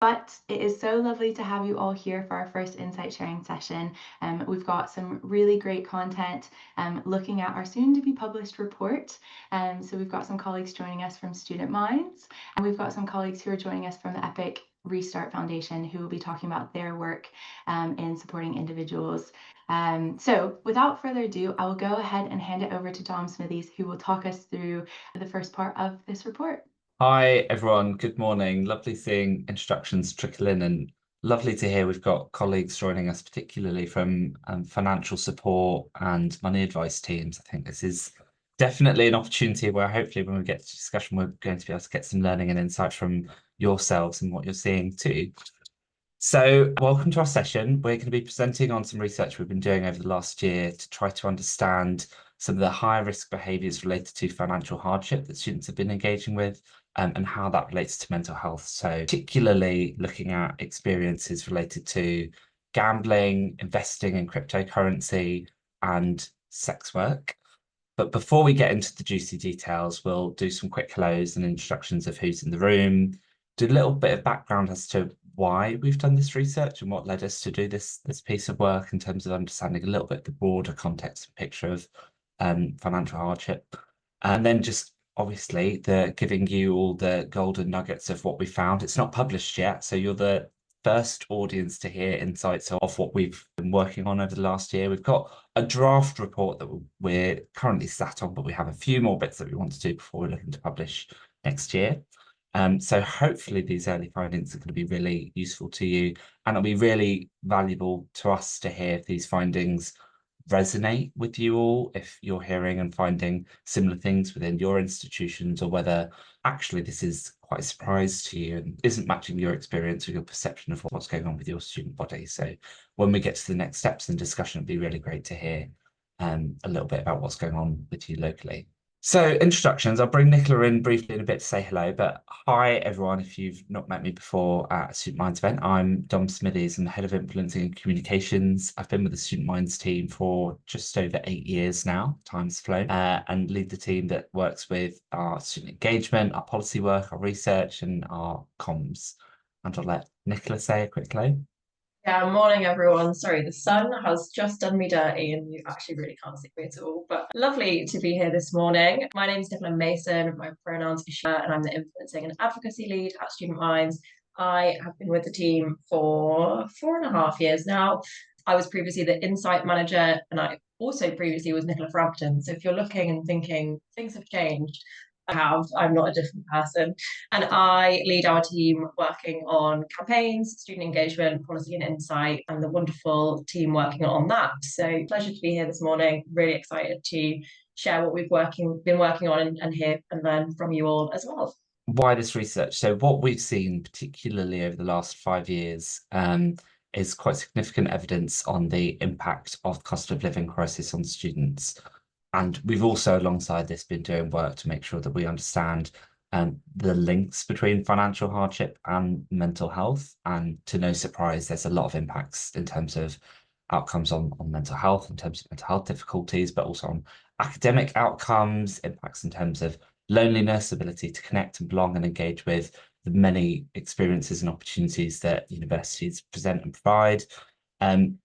But it is so lovely to have you all here for our first insight sharing session. We've got some really great content looking at our soon to be published report. So we've got some colleagues joining us from Student Minds, and we've got some colleagues who are joining us from the Epic Restart Foundation who will be talking about their work in supporting individuals. So without further ado, I will go ahead and hand it over to Dom Smithies, who will talk us through the first part of this report. Hi everyone, good morning. Lovely seeing introductions trickle in and lovely to hear we've got colleagues joining us, particularly from financial support and money advice teams. I think this is definitely an opportunity where hopefully when we get to discussion, we're going to be able to get some learning and insight from yourselves and what you're seeing too. So welcome to our session. We're going to be presenting on some research we've been doing over the last year to try to understand some of the high risk behaviours related to financial hardship that students have been engaging with and how that relates to mental health. So particularly looking at experiences related to gambling, investing in cryptocurrency and sex work. But before we get into the juicy details, we'll do some quick hellos and introductions of who's in the room, do a little bit of background as to why we've done this research and what led us to do this piece of work in terms of understanding a little bit the broader context and picture of financial hardship. And then just obviously the giving you all the golden nuggets of what we found. It's not published yet, so you're the first audience to hear insights of what we've been working on over the last year. We've got a draft report that we're currently sat on, but we have a few more bits that we want to do before we're looking to publish next year. So hopefully these early findings are going to be really useful to you, and it'll be really valuable to us to hear if these findings resonate with you all, if you're hearing and finding similar things within your institutions, or whether actually this is quite a surprise to you and isn't matching your experience or your perception of what's going on with your student body. So when we get to the next steps in discussion, it'd be really great to hear a little bit about what's going on with you locally. So introductions, I'll bring Nicola in briefly in a bit to say hello, but hi everyone, if you've not met me before at a Student Minds event, I'm Dom Smithies, I'm the Head of Influencing and Communications. I've been with the Student Minds team for just over 8 years now, time's flown, and lead the team that works with our student engagement, our policy work, our research and our comms. And I'll let Nicola say a quick hello. Yeah, morning everyone. Sorry, the sun has just done me dirty and you actually really can't see me at all, but lovely to be here this morning. My name is Nicola Mason, my pronouns are she, and I'm the influencing and advocacy lead at Student Minds. I have been with the team for 4.5 years now. I was previously the insight manager and I also previously was Nicola Frampton. So if you're looking and thinking things have changed, I'm not a different person. And I lead our team working on campaigns, student engagement, policy and insight, and the wonderful team working on that. So pleasure to be here this morning. Really excited to share what we've been working on and hear and learn from you all as well. Why this research? So what we've seen, particularly over the last 5 years, is quite significant evidence on the impact of cost of living crisis on students. And we've also, alongside this, been doing work to make sure that we understand the links between financial hardship and mental health. And to no surprise, there's a lot of impacts in terms of outcomes on mental health, in terms of mental health difficulties, but also on academic outcomes, impacts in terms of loneliness, ability to connect and belong and engage with the many experiences and opportunities that universities present and provide.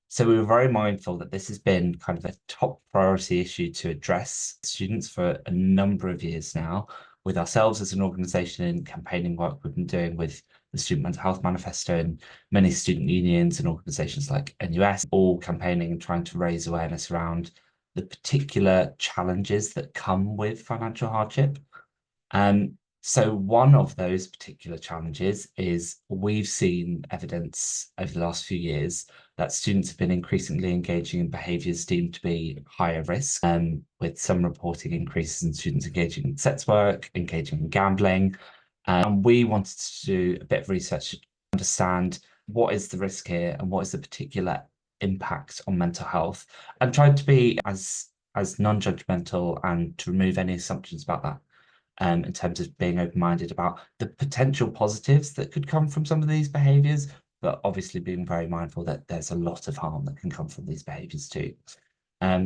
So we were very mindful that this has been kind of a top priority issue to address students for a number of years now, with ourselves as an organisation in campaigning work we've been doing with the Student Mental Health Manifesto and many student unions and organisations like NUS, all campaigning and trying to raise awareness around the particular challenges that come with financial hardship. So one of those particular challenges is we've seen evidence over the last few years that students have been increasingly engaging in behaviours deemed to be higher risk, with some reporting increases in students engaging in sex work, engaging in gambling. And we wanted to do a bit of research to understand what is the risk here and what is the particular impact on mental health, and tried to be as non-judgmental and to remove any assumptions about that. In terms of being open-minded about the potential positives that could come from some of these behaviours, but obviously being very mindful that there's a lot of harm that can come from these behaviours too.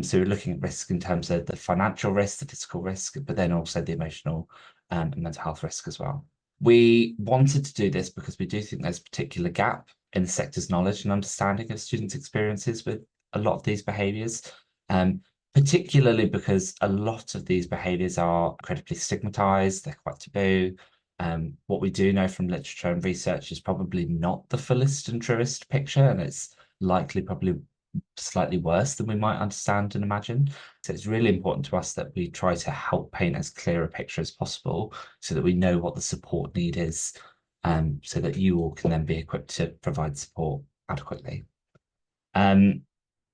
So we're looking at risk in terms of the financial risk, the physical risk, but then also the emotional and mental health risk as well. We wanted to do this because we do think there's a particular gap in the sector's knowledge and understanding of students' experiences with a lot of these behaviours, particularly because a lot of these behaviours are incredibly stigmatised, they're quite taboo. What we do know from literature and research is probably not the fullest and truest picture, and it's likely probably slightly worse than we might understand and imagine. So it's really important to us that we try to help paint as clear a picture as possible so that we know what the support need is, so that you all can then be equipped to provide support adequately.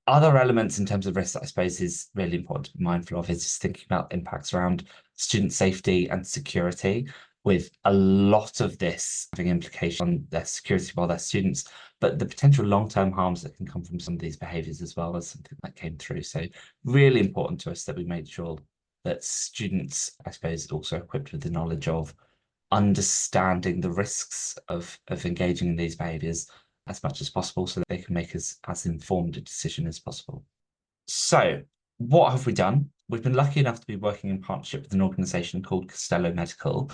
Other elements in terms of risk that I suppose is really important to be mindful of is just thinking about impacts around student safety and security, with a lot of this having implications on their security while they're students, but the potential long-term harms that can come from some of these behaviours as well as something that came through. So really important to us that we made sure that students, I suppose, also equipped with the knowledge of understanding the risks of engaging in these behaviours as much as possible so that they can make as informed a decision as possible. So what have we done? We've been lucky enough to be working in partnership with an organisation called Costello Medical,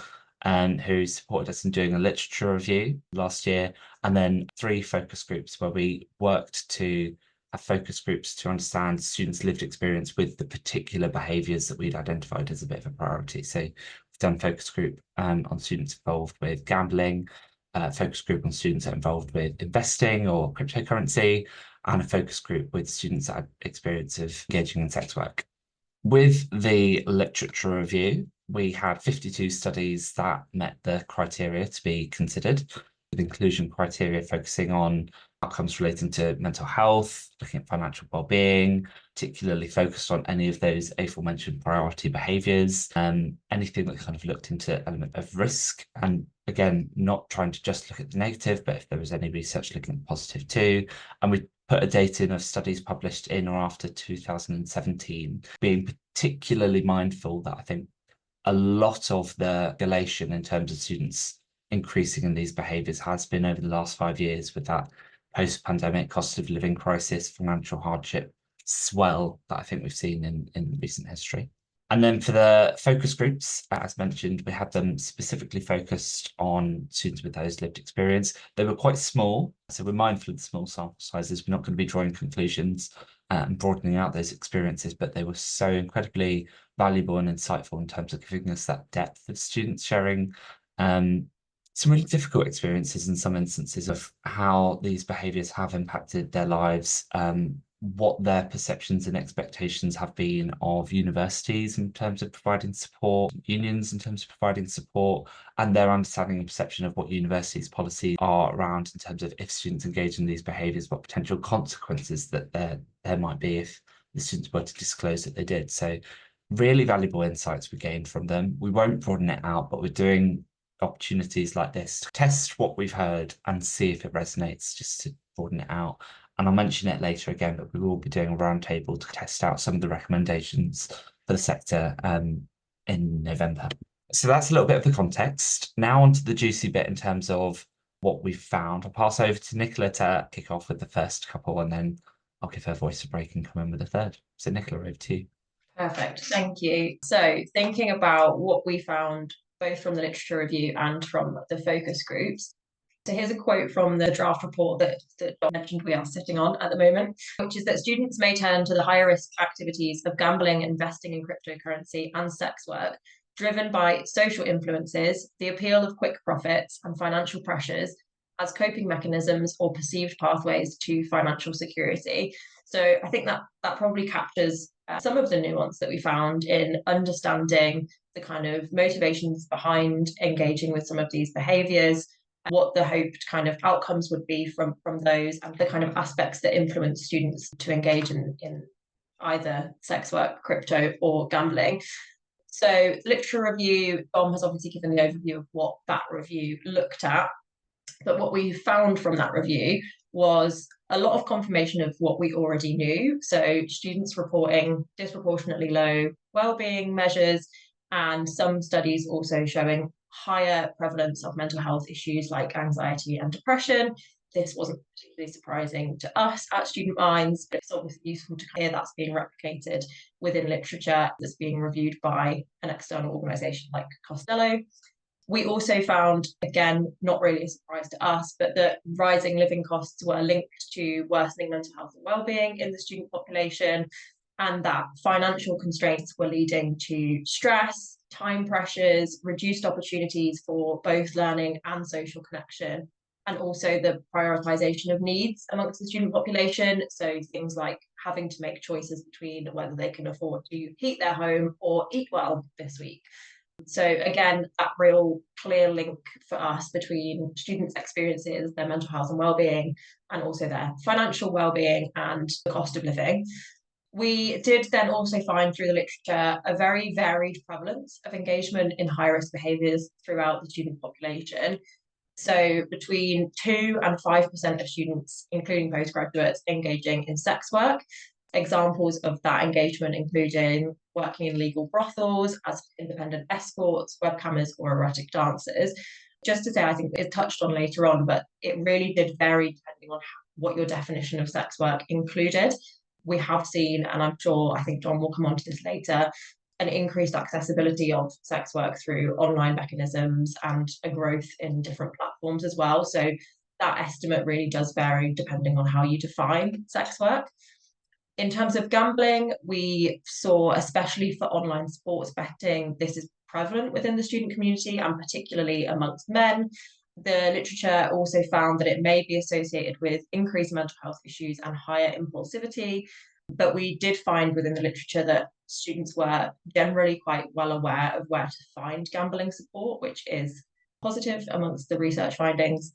who supported us in doing a literature review last year, and then 3 focus groups where we worked to have focus groups to understand students' lived experience with the particular behaviours that we'd identified as a bit of a priority. So we've done focus group on students involved with gambling, focus group on students that are involved with investing or cryptocurrency, and a focus group with students that have experience of engaging in sex work. With the literature review, we had 52 studies that met the criteria to be considered, with inclusion criteria focusing on outcomes relating to mental health, looking at financial well-being, particularly focused on any of those aforementioned priority behaviours, anything that kind of looked into element of risk. And again, not trying to just look at the negative, but if there was any research looking at the positive too. And we put a date in of studies published in or after 2017, being particularly mindful that I think a lot of the escalation in terms of students increasing in these behaviours has been over the last 5 years, with that post-pandemic cost of living crisis, financial hardship swell that I think we've seen in recent history. And then for the focus groups, as mentioned, we had them specifically focused on students with those lived experience. They were quite small, so we're mindful of the small sample sizes. We're not going to be drawing conclusions and broadening out those experiences, but they were so incredibly valuable and insightful in terms of giving us that depth of students sharing some really difficult experiences in some instances of how these behaviours have impacted their lives, what their perceptions and expectations have been of universities in terms of providing support, unions in terms of providing support, and their understanding and perception of what universities' policies are around in terms of if students engage in these behaviours, what potential consequences that there might be if the students were to disclose that they did. So really valuable insights we gained from them. We won't broaden it out, but we're doing opportunities like this to test what we've heard and see if it resonates, just to broaden it out. And I'll mention it later again, but we will be doing a roundtable to test out some of the recommendations for the sector in November. So that's a little bit of the context. Now on to the juicy bit in terms of what we've found. I'll pass over to Nicola to kick off with the first couple, and then I'll give her voice a break and come in with the third. So Nicola, over to you. Perfect, thank you. So thinking about what we found both from the literature review and from the focus groups. So here's a quote from the draft report that John mentioned we are sitting on at the moment, which is that students may turn to the higher risk activities of gambling, investing in cryptocurrency and sex work, driven by social influences, the appeal of quick profits and financial pressures as coping mechanisms or perceived pathways to financial security. So I think that probably captures some of the nuance that we found in understanding the kind of motivations behind engaging with some of these behaviours, what the hoped kind of outcomes would be from those, and the kind of aspects that influence students to engage in either sex work, crypto, or gambling. So literature review, Dom has obviously given the overview of what that review looked at. But what we found from that review was a lot of confirmation of what we already knew. So students reporting disproportionately low well-being measures, and some studies also showing higher prevalence of mental health issues like anxiety and depression. This wasn't particularly surprising to us at Student Minds, but it's obviously useful to hear that's being replicated within literature that's being reviewed by an external organisation like Costello. We also found, again, not really a surprise to us, but that rising living costs were linked to worsening mental health and well-being in the student population, and that financial constraints were leading to stress, time pressures, reduced opportunities for both learning and social connection, and also the prioritisation of needs amongst the student population. So things like having to make choices between whether they can afford to heat their home or eat well this week. So again, that real clear link for us between students' experiences, their mental health and well-being, and also their financial well-being and the cost of living. We did then also find through the literature a very varied prevalence of engagement in high-risk behaviours throughout the student population. So between 2 and 5% of students, including postgraduates, engaging in sex work. Examples of that engagement including working in legal brothels, as independent escorts, webcammers, or erotic dancers. Just to say, I think it's touched on later on, but it really did vary depending on what your definition of sex work included. We have seen, and I'm sure, I think John will come on to this later, an increased accessibility of sex work through online mechanisms and a growth in different platforms as well. So that estimate really does vary depending on how you define sex work. In terms of gambling, we saw, especially for online sports betting, this is prevalent within the student community and particularly amongst men. The literature also found that it may be associated with increased mental health issues and higher impulsivity. But we did find within the literature that students were generally quite well aware of where to find gambling support, which is positive amongst the research findings.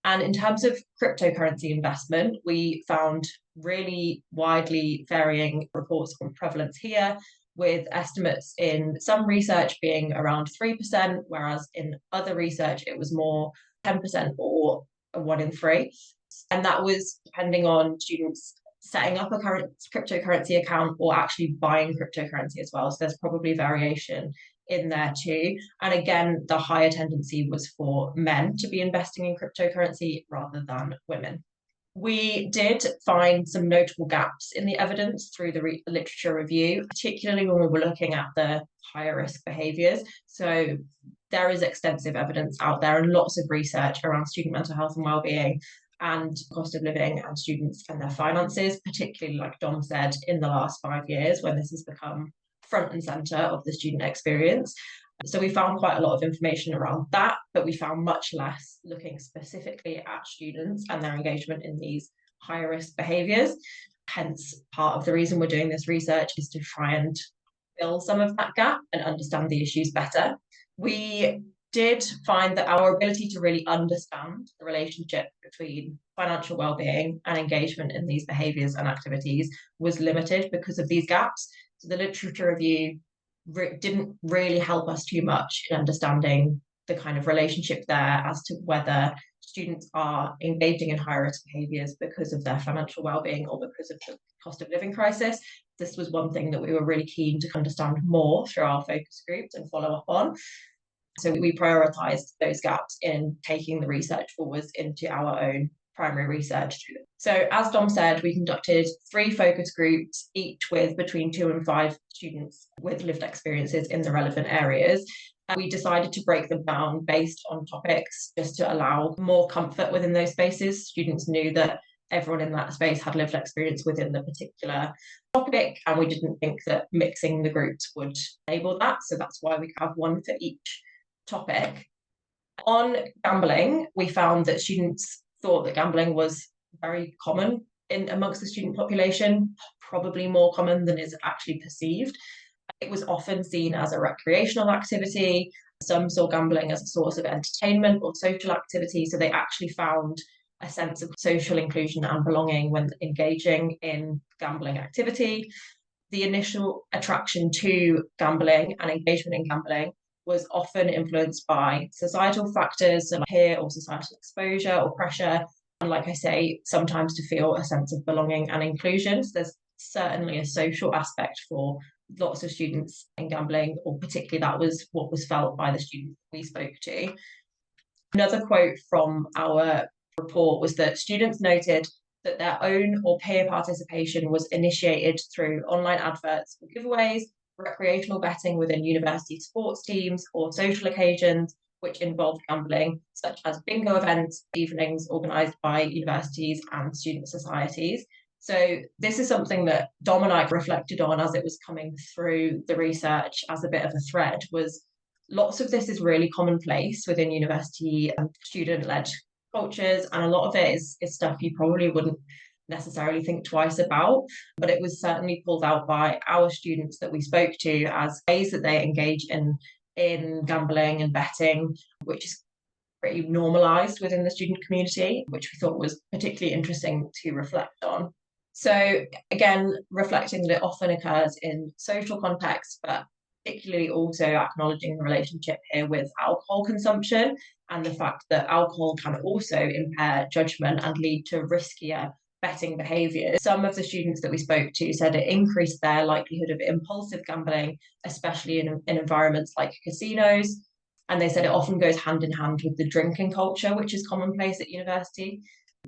And in terms of cryptocurrency investment, we found really widely varying reports on prevalence here, with estimates in some research being around 3%, whereas in other research it was more 10% or 1 in 3. And that was depending on students setting up a current cryptocurrency account or actually buying cryptocurrency as well. So there's probably variation in there too. And again, the higher tendency was for men to be investing in cryptocurrency rather than women. We did find some notable gaps in the evidence through the literature review, particularly when we were looking at the higher risk behaviours. So there is extensive evidence out there and lots of research around student mental health and wellbeing and cost of living and students and their finances, particularly, like Dom said, in the last 5 years when this has become front and centre of the student experience. So we found quite a lot of information around that, but we found much less looking specifically at students and their engagement in these higher risk behaviours. Hence, part of the reason we're doing this research is to try and fill some of that gap and understand the issues better. We did find that our ability to really understand the relationship between financial well-being and engagement in these behaviours and activities was limited because of these gaps. So the literature review didn't really help us too much in understanding the kind of relationship there as to whether students are engaging in high risk behaviours because of their financial well-being or because of the cost of living crisis. This was one thing that we were really keen to understand more through our focus groups and follow up on. So we prioritised those gaps in taking the research forwards into our own primary research. So as Dom said, we conducted 3 focus groups, each with between 2 and 5 students with lived experiences in the relevant areas. And we decided to break them down based on topics just to allow more comfort within those spaces. Students knew that everyone in that space had lived experience within the particular topic, and we didn't think that mixing the groups would enable that. So that's why we have one for each topic. On gambling, we found that students thought that gambling was very common amongst the student population, probably more common than is actually perceived. It was often seen as a recreational activity. Some saw gambling as a source of entertainment or social activity, so they actually found a sense of social inclusion and belonging when engaging in gambling activity. The initial attraction to gambling and engagement in gambling was often influenced by societal factors, so like peer or societal exposure or pressure, and like I say, sometimes to feel a sense of belonging and inclusion. So there's certainly a social aspect for lots of students in gambling, or particularly that was what was felt by the students we spoke to. Another quote from our report was that students noted that their own or peer participation was initiated through online adverts or giveaways, recreational betting within university sports teams or social occasions, which involved gambling, such as bingo events, evenings organised by universities and student societies. So this is something that Dom and I reflected on as it was coming through the research as a bit of a thread, was lots of this is really commonplace within university and student-led cultures, and a lot of it is stuff you probably wouldn't necessarily think twice about, but it was certainly pulled out by our students that we spoke to as ways that they engage in gambling and betting, which is pretty normalized within the student community, which we thought was particularly interesting to reflect on. So again, reflecting that it often occurs in social contexts, but particularly also acknowledging the relationship here with alcohol consumption and the fact that alcohol can also impair judgment and lead to riskier betting behaviours. Some of the students that we spoke to said it increased their likelihood of impulsive gambling, especially in environments like casinos. And they said it often goes hand in hand with the drinking culture, which is commonplace at university.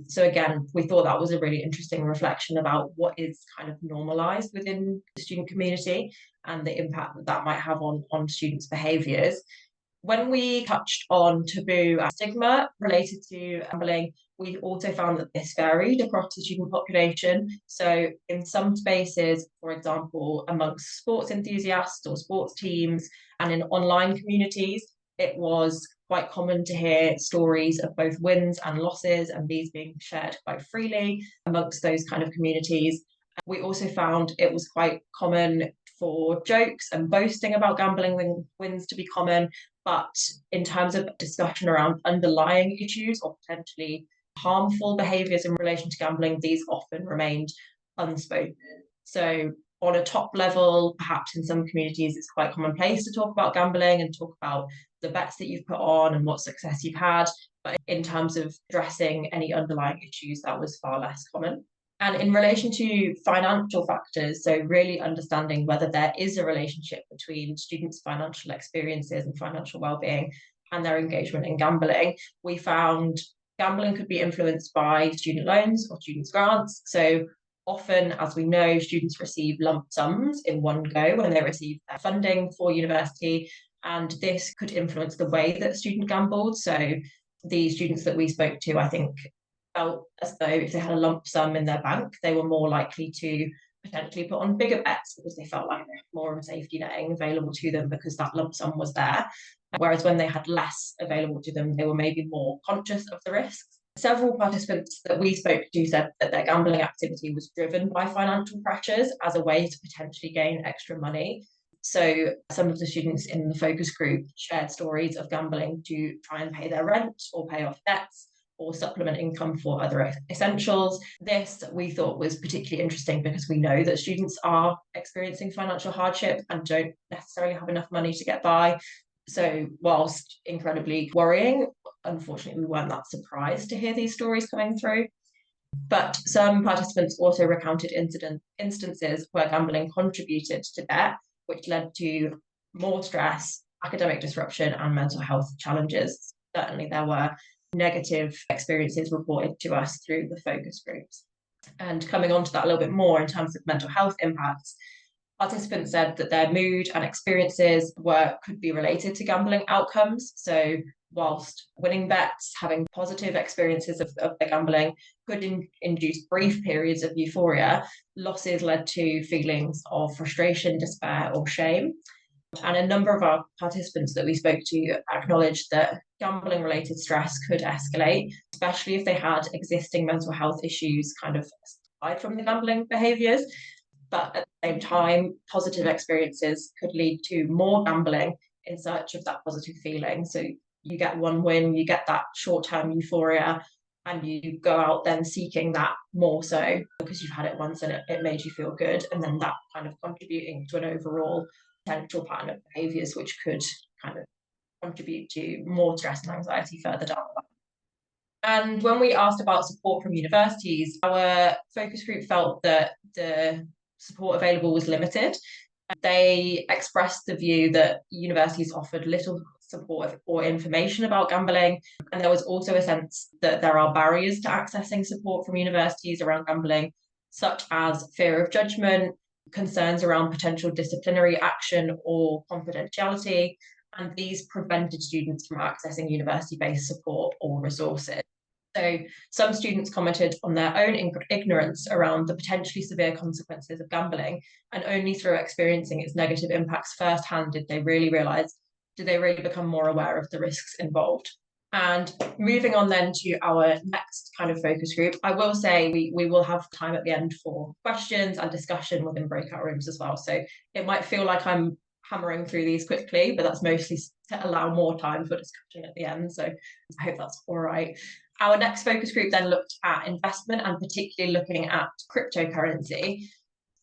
So again, we thought that was a really interesting reflection about what is kind of normalised within the student community and the impact that that might have on students' behaviours. When we touched on taboo and stigma related to gambling, we also found that this varied across the student population. So in some spaces, for example, amongst sports enthusiasts or sports teams and in online communities, it was quite common to hear stories of both wins and losses, and these being shared quite freely amongst those kind of communities. We also found it was quite common for jokes and boasting about gambling wins to be common, but in terms of discussion around underlying issues or potentially harmful behaviours in relation to gambling, these often remained unspoken. So on a top level, perhaps in some communities, it's quite commonplace to talk about gambling and talk about the bets that you've put on and what success you've had. But in terms of addressing any underlying issues, that was far less common. And in relation to financial factors, so really understanding whether there is a relationship between students' financial experiences and financial well-being and their engagement in gambling, we found gambling could be influenced by student loans or students' grants. So often, as we know, students receive lump sums in one go when they receive their funding for university, and this could influence the way that a student gambled. So the students that we spoke to, I think, felt as though if they had a lump sum in their bank, they were more likely to potentially put on bigger bets because they felt like they had more of a safety netting available to them because that lump sum was there. Whereas when they had less available to them, they were maybe more conscious of the risks. Several participants that we spoke to said that their gambling activity was driven by financial pressures as a way to potentially gain extra money. So some of the students in the focus group shared stories of gambling to try and pay their rent or pay off debts or supplement income for other essentials. This we thought was particularly interesting because we know that students are experiencing financial hardship and don't necessarily have enough money to get by. So whilst incredibly worrying, unfortunately, we weren't that surprised to hear these stories coming through. But some participants also recounted instances where gambling contributed to debt, which led to more stress, academic disruption, and mental health challenges. Certainly, there were negative experiences reported to us through the focus groups. And coming on to that a little bit more in terms of mental health impacts, participants said that their mood and experiences could be related to gambling outcomes. So whilst winning bets, having positive experiences of their gambling could induce brief periods of euphoria, losses led to feelings of frustration, despair, or shame. And a number of our participants that we spoke to acknowledged that gambling-related stress could escalate, especially if they had existing mental health issues kind of aside from the gambling behaviours. But at the same time, positive experiences could lead to more gambling in search of that positive feeling. So you get one win, you get that short-term euphoria, and you go out then seeking that more so because you've had it once and it made you feel good. And then that kind of contributing to an overall potential pattern of behaviours, which could kind of contribute to more stress and anxiety further down the line. And when we asked about support from universities, our focus group felt that the support available was limited. They expressed the view that universities offered little support or information about gambling. And there was also a sense that there are barriers to accessing support from universities around gambling, such as fear of judgment, concerns around potential disciplinary action or confidentiality, and these prevented students from accessing university-based support or resources. So some students commented on their own ignorance around the potentially severe consequences of gambling, and only through experiencing its negative impacts firsthand did they really become more aware of the risks involved. And moving on then to our next kind of focus group, I will say we will have time at the end for questions and discussion within breakout rooms as well. So it might feel like I'm hammering through these quickly, but that's mostly to allow more time for discussion at the end. So I hope that's all right. Our next focus group then looked at investment and particularly looking at cryptocurrency.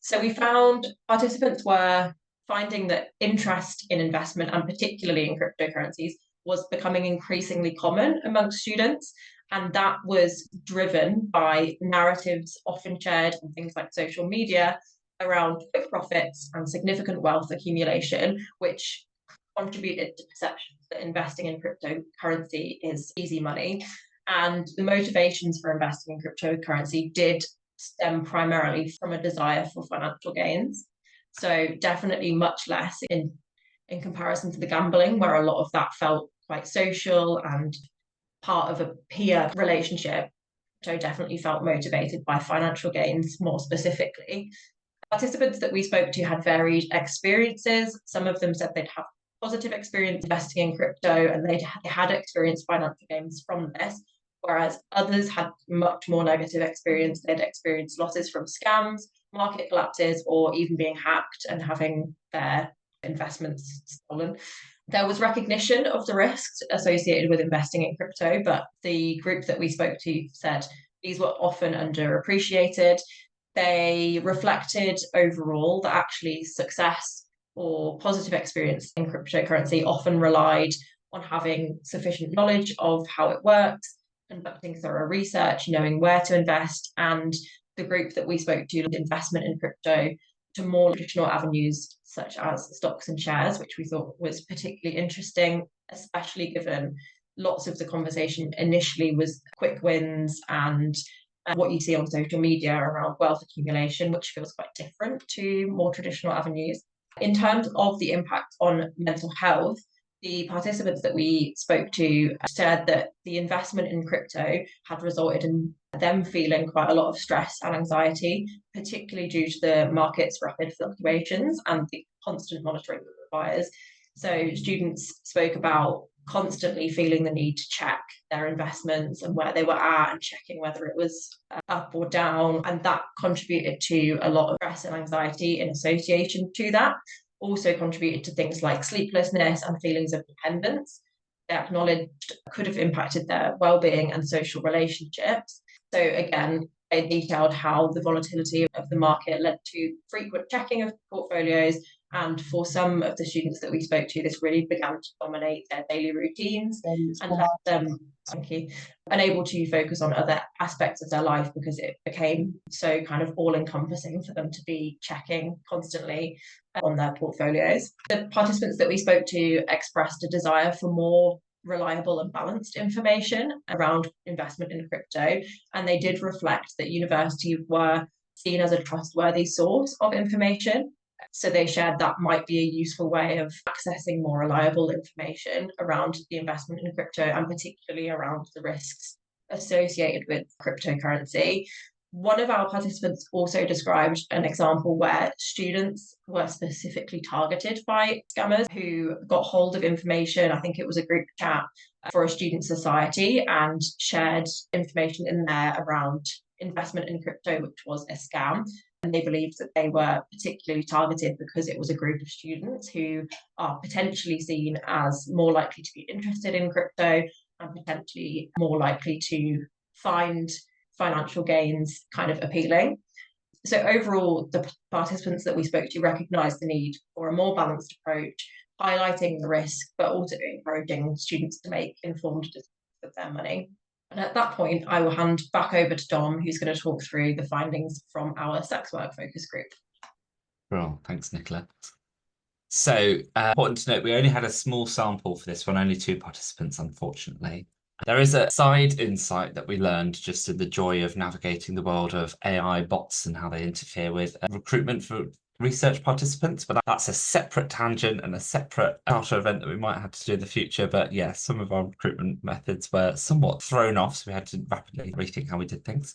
So we found participants were finding that interest in investment and particularly in cryptocurrencies was becoming increasingly common amongst students. And that was driven by narratives often shared on things like social media around quick profits and significant wealth accumulation, which contributed to perceptions that investing in cryptocurrency is easy money. And the motivations for investing in cryptocurrency did stem primarily from a desire for financial gains. So definitely much less in comparison to the gambling, where a lot of that felt quite social and part of a peer relationship. So definitely felt motivated by financial gains more specifically. Participants that we spoke to had varied experiences. Some of them said they'd have positive experience investing in crypto and they had experienced financial gains from this, whereas others had much more negative experience. They'd experienced losses from scams, market collapses, or even being hacked and having their investments stolen. There was recognition of the risks associated with investing in crypto, but the group that we spoke to said these were often underappreciated. They reflected overall that actually success or positive experience in cryptocurrency often relied on having sufficient knowledge of how it works, conducting thorough research, knowing where to invest, and the group that we spoke to, investment in crypto, to more traditional avenues such as stocks and shares, which we thought was particularly interesting, especially given lots of the conversation initially was quick wins and what you see on social media around wealth accumulation, which feels quite different to more traditional avenues. In terms of the impact on mental health, the participants that we spoke to said that the investment in crypto had resulted in them feeling quite a lot of stress and anxiety, particularly due to the market's rapid fluctuations and the constant monitoring that requires. So students spoke about constantly feeling the need to check their investments and where they were at and checking whether it was up or down. And that contributed to a lot of stress and anxiety in association to that. Also contributed to things like sleeplessness and feelings of dependence. They acknowledged could have impacted their well-being and social relationships. So again, they detailed how the volatility of the market led to frequent checking of portfolios. And for some of the students that we spoke to, this really began to dominate their daily routines and left them unable to focus on other aspects of their life because it became so kind of all-encompassing for them to be checking constantly on their portfolios. The participants that we spoke to expressed a desire for more reliable and balanced information around investment in crypto, and they did reflect that universities were seen as a trustworthy source of information. So they shared that might be a useful way of accessing more reliable information around the investment in crypto and particularly around the risks associated with cryptocurrency. One of our participants also described an example where students were specifically targeted by scammers who got hold of information. I think it was a group chat for a student society and shared information in there around investment in crypto, which was a scam. And they believed that they were particularly targeted because it was a group of students who are potentially seen as more likely to be interested in crypto and potentially more likely to find financial gains kind of appealing. So overall, the participants that we spoke to recognised the need for a more balanced approach, highlighting the risk, but also encouraging students to make informed decisions with their money. And at that point, I will hand back over to Dom, who's going to talk through the findings from our sex work focus group. Well, thanks, Nicola. So important to note, we only had a small sample for this one, only 2 participants, unfortunately. There is a side insight that we learned just in the joy of navigating the world of AI bots and how they interfere with recruitment for research participants, but that's a separate tangent and a separate charter event that we might have to do in the future. But yeah, some of our recruitment methods were somewhat thrown off, so we had to rapidly rethink how we did things.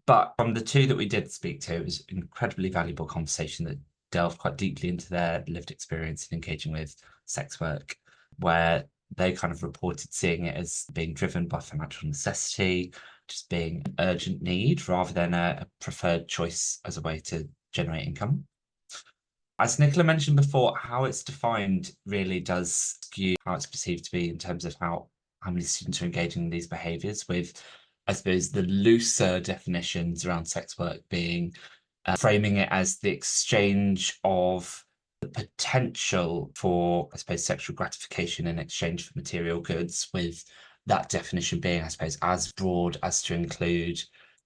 But from the two that we did speak to, it was an incredibly valuable conversation that delved quite deeply into their lived experience in engaging with sex work, where they kind of reported seeing it as being driven by financial necessity, just being an urgent need rather than a preferred choice as a way to generate income. As Nicola mentioned before, how it's defined really does skew how it's perceived to be in terms of how many students are engaging in these behaviours, with, I suppose, the looser definitions around sex work being framing it as the exchange of the potential for, I suppose, sexual gratification in exchange for material goods, with that definition being, I suppose, as broad as to include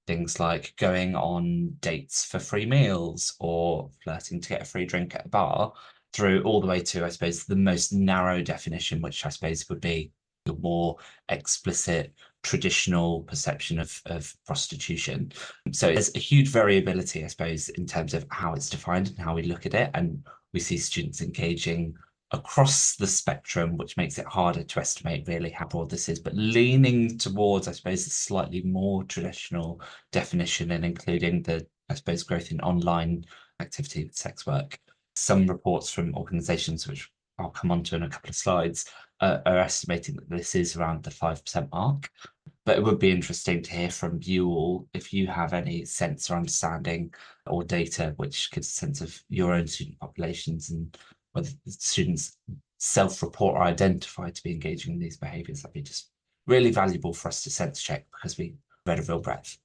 things like going on dates for free meals or flirting to get a free drink at a bar, through all the way to, I suppose, the most narrow definition, which I suppose would be the more explicit traditional perception of prostitution. So there's a huge variability, I suppose, in terms of how it's defined and how we look at it. And we see students engaging across the spectrum, which makes it harder to estimate really how broad this is, but leaning towards, I suppose, a slightly more traditional definition and including the, I suppose, growth in online activity with sex work. Some reports from organisations, which I'll come on to in a couple of slides, are estimating that this is around the 5% mark. But it would be interesting to hear from you all if you have any sense or understanding or data which gives a sense of your own student populations and whether the students self-report or identify to be engaging in these behaviours. That'd be just really valuable for us to sense check because we read a real breadth.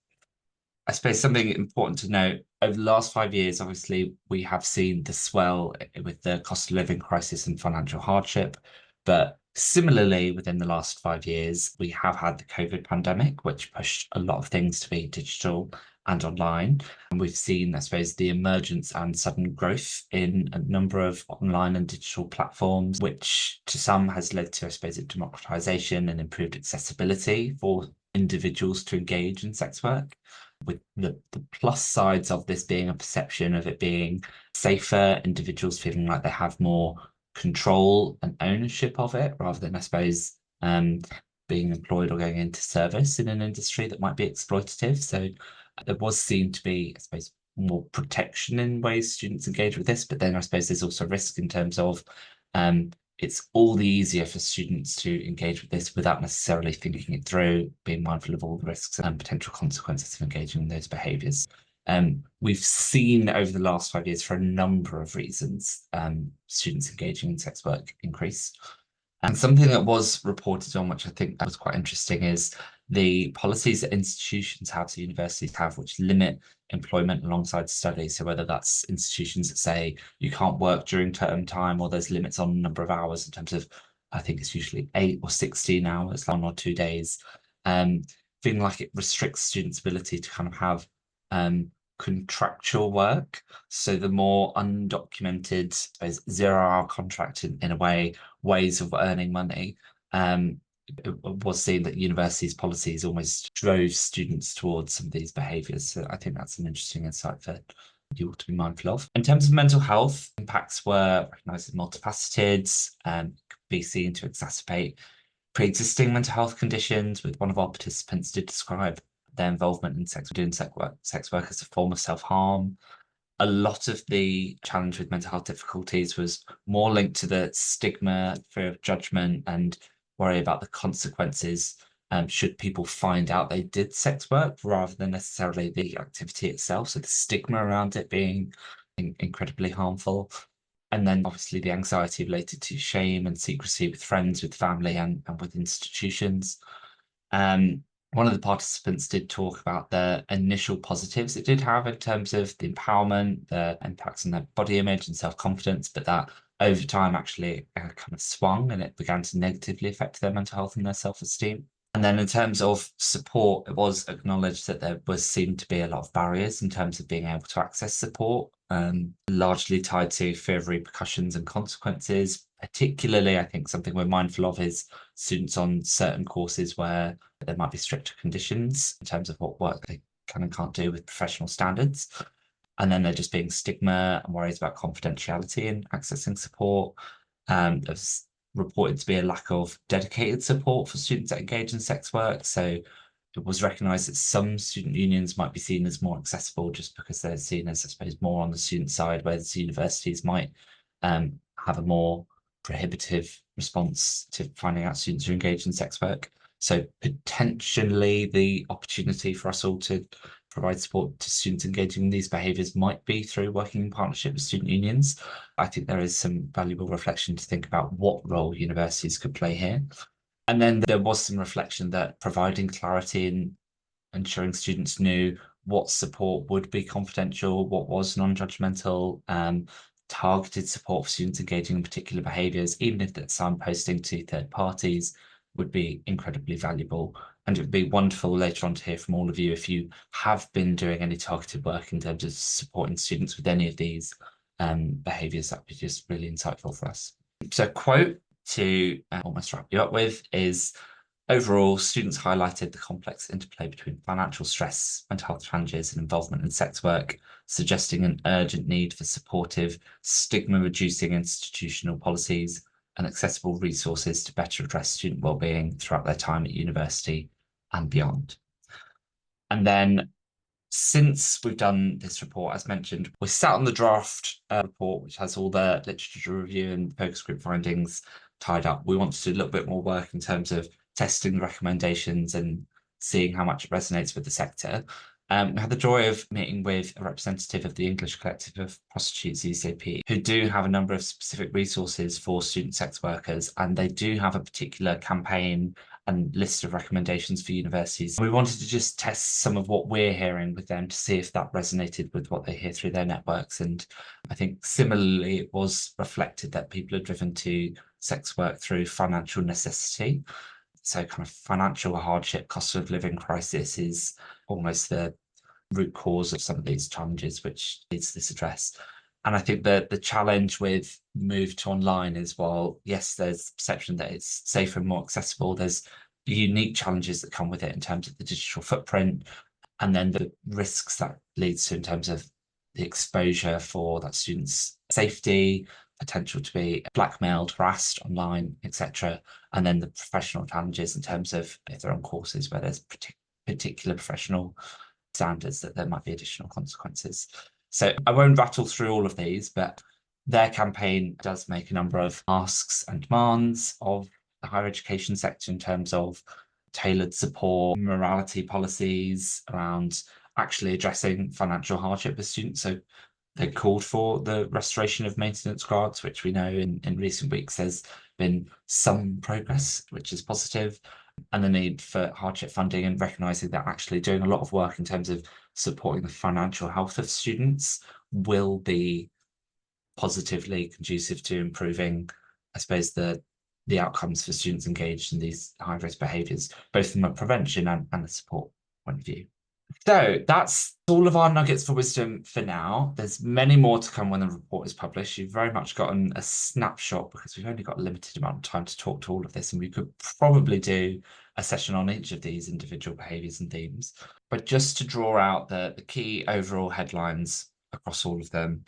I suppose something important to note, over the last 5 years, obviously, we have seen the swell with the cost of living crisis and financial hardship. But similarly, within the last 5 years, we have had the COVID pandemic, which pushed a lot of things to be digital and online. And we've seen, I suppose, the emergence and sudden growth in a number of online and digital platforms, which to some has led to, I suppose, a democratization and improved accessibility for individuals to engage in sex work, with the plus sides of this being a perception of it being safer, individuals feeling like they have more control and ownership of it, rather than, I suppose, being employed or going into service in an industry that might be exploitative. So there was seen to be, I suppose, more protection in ways students engage with this, but then I suppose there's also risk in terms of it's all the easier for students to engage with this without necessarily thinking it through, being mindful of all the risks and potential consequences of engaging in those behaviours. We've seen over the last 5 years, for a number of reasons, students engaging in sex work increase. And something that was reported on, which I think was quite interesting, is the policies that institutions have, so universities have, which limit employment alongside study. So whether that's institutions that say you can't work during term time, or there's limits on number of hours in terms of, I think it's usually 8 or 16 hours, 1 or 2 days, feeling like it restricts students' ability to kind of have contractual work. So the more undocumented, I suppose, 0-hour contract in a way, ways of earning money, it was seen that universities' policies almost drove students towards some of these behaviours. So I think that's an interesting insight that you ought to be mindful of. In terms of mental health, impacts were recognised as multifaceted and could be seen to exacerbate pre-existing mental health conditions, with one of our participants did describe their involvement in sex work as a form of self-harm. A lot of the challenge with mental health difficulties was more linked to the stigma, fear of judgment, and worry about the consequences should people find out they did sex work, rather than necessarily the activity itself. So the stigma around it being incredibly harmful. And then obviously the anxiety related to shame and secrecy with friends, with family, and with institutions. One of the participants did talk about the initial positives it did have in terms of the empowerment, the impacts on their body image and self-confidence, but that over time actually kind of swung and it began to negatively affect their mental health and their self-esteem. And then in terms of support, it was acknowledged that there was seemed to be a lot of barriers in terms of being able to access support, largely tied to fear of repercussions and consequences. Particularly, I think something we're mindful of is students on certain courses where there might be stricter conditions in terms of what work they can and can't do with professional standards. And then there just being stigma and worries about confidentiality in accessing support. There's reported to be a lack of dedicated support for students that engage in sex work. So it was recognised that some student unions might be seen as more accessible just because they're seen as, I suppose, more on the student side, whereas universities might have a more prohibitive response to finding out students who engage in sex work. So potentially the opportunity for us all to provide support to students engaging in these behaviours might be through working in partnership with student unions. I think there is some valuable reflection to think about what role universities could play here. And then there was some reflection that providing clarity in ensuring students knew what support would be confidential, what was non-judgmental, targeted support for students engaging in particular behaviours, even if that's signposting to third parties, would be incredibly valuable. And it would be wonderful later on to hear from all of you if you have been doing any targeted work in terms of supporting students with any of these behaviours. That would be just really insightful for us. So a quote to almost wrap you up with is, overall, students highlighted the complex interplay between financial stress, mental health challenges, and involvement in sex work, suggesting an urgent need for supportive, stigma-reducing institutional policies and accessible resources to better address student wellbeing throughout their time at university and beyond. And then, since we've done this report, as mentioned, we're sat on the draft report, which has all the literature review and focus group findings tied up. We want to do a little bit more work in terms of testing the recommendations and seeing how much it resonates with the sector. We had the joy of meeting with a representative of the English Collective of Prostitutes, ECP, who do have a number of specific resources for student sex workers, and they do have a particular campaign and list of recommendations for universities. We wanted to just test some of what we're hearing with them to see if that resonated with what they hear through their networks. And I think similarly, it was reflected that people are driven to sex work through financial necessity. So kind of financial hardship, cost of living crisis is almost the root cause of some of these challenges, which needs this address. And I think that the challenge with move to online is, while yes, there's perception that it's safer and more accessible, there's unique challenges that come with it in terms of the digital footprint, and then the risks that leads to in terms of the exposure for that student's safety, potential to be blackmailed, harassed online, etc. And then the professional challenges in terms of if they're on courses where there's particular professional standards, that there might be additional consequences. So I won't rattle through all of these, but their campaign does make a number of asks and demands of the higher education sector in terms of tailored support, morality policies around actually addressing financial hardship with students. So they called for the restoration of maintenance grants, which we know in recent weeks there's been some progress, which is positive, and the need for hardship funding, and recognising that actually doing a lot of work in terms of supporting the financial health of students will be positively conducive to improving, I suppose, the outcomes for students engaged in these high-risk behaviours, both from a prevention and a support point of view. So that's all of our nuggets for wisdom for now. There's many more to come when the report is published. You've very much gotten a snapshot because we've only got a limited amount of time to talk to all of this, and we could probably do a session on each of these individual behaviours and themes. But just to draw out the key overall headlines across all of them,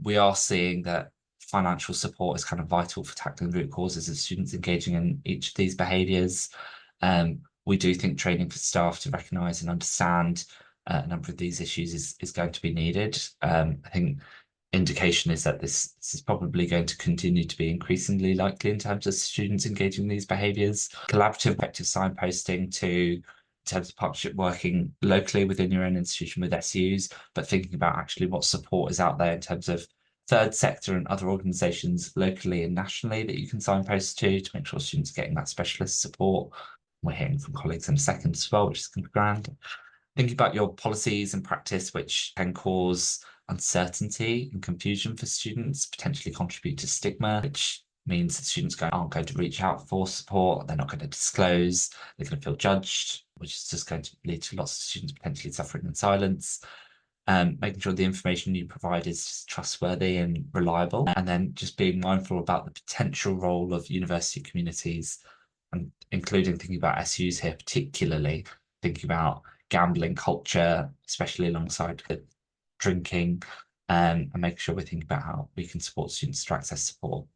we are seeing that financial support is kind of vital for tackling root causes of students engaging in each of these behaviours. We do think training for staff to recognise and understand a number of these issues is going to be needed. I think indication is that this is probably going to continue to be increasingly likely in terms of students engaging in these behaviours. Collaborative effective signposting to in terms of partnership working locally within your own institution with SUs, but thinking about actually what support is out there in terms of third sector and other organisations locally and nationally that you can signpost to make sure students are getting that specialist support. We're hearing from colleagues in a second as well, which is going to be grand. Thinking about your policies and practice, which can cause uncertainty and confusion for students, potentially contribute to stigma, which means that students aren't going to reach out for support, they're not going to disclose, they're going to feel judged, which is just going to lead to lots of students potentially suffering in silence. Making sure the information you provide is trustworthy and reliable, and then just being mindful about the potential role of university communities, and including thinking about SUs here, particularly thinking about gambling culture, especially alongside the drinking, and making sure we think about how we can support students to access support.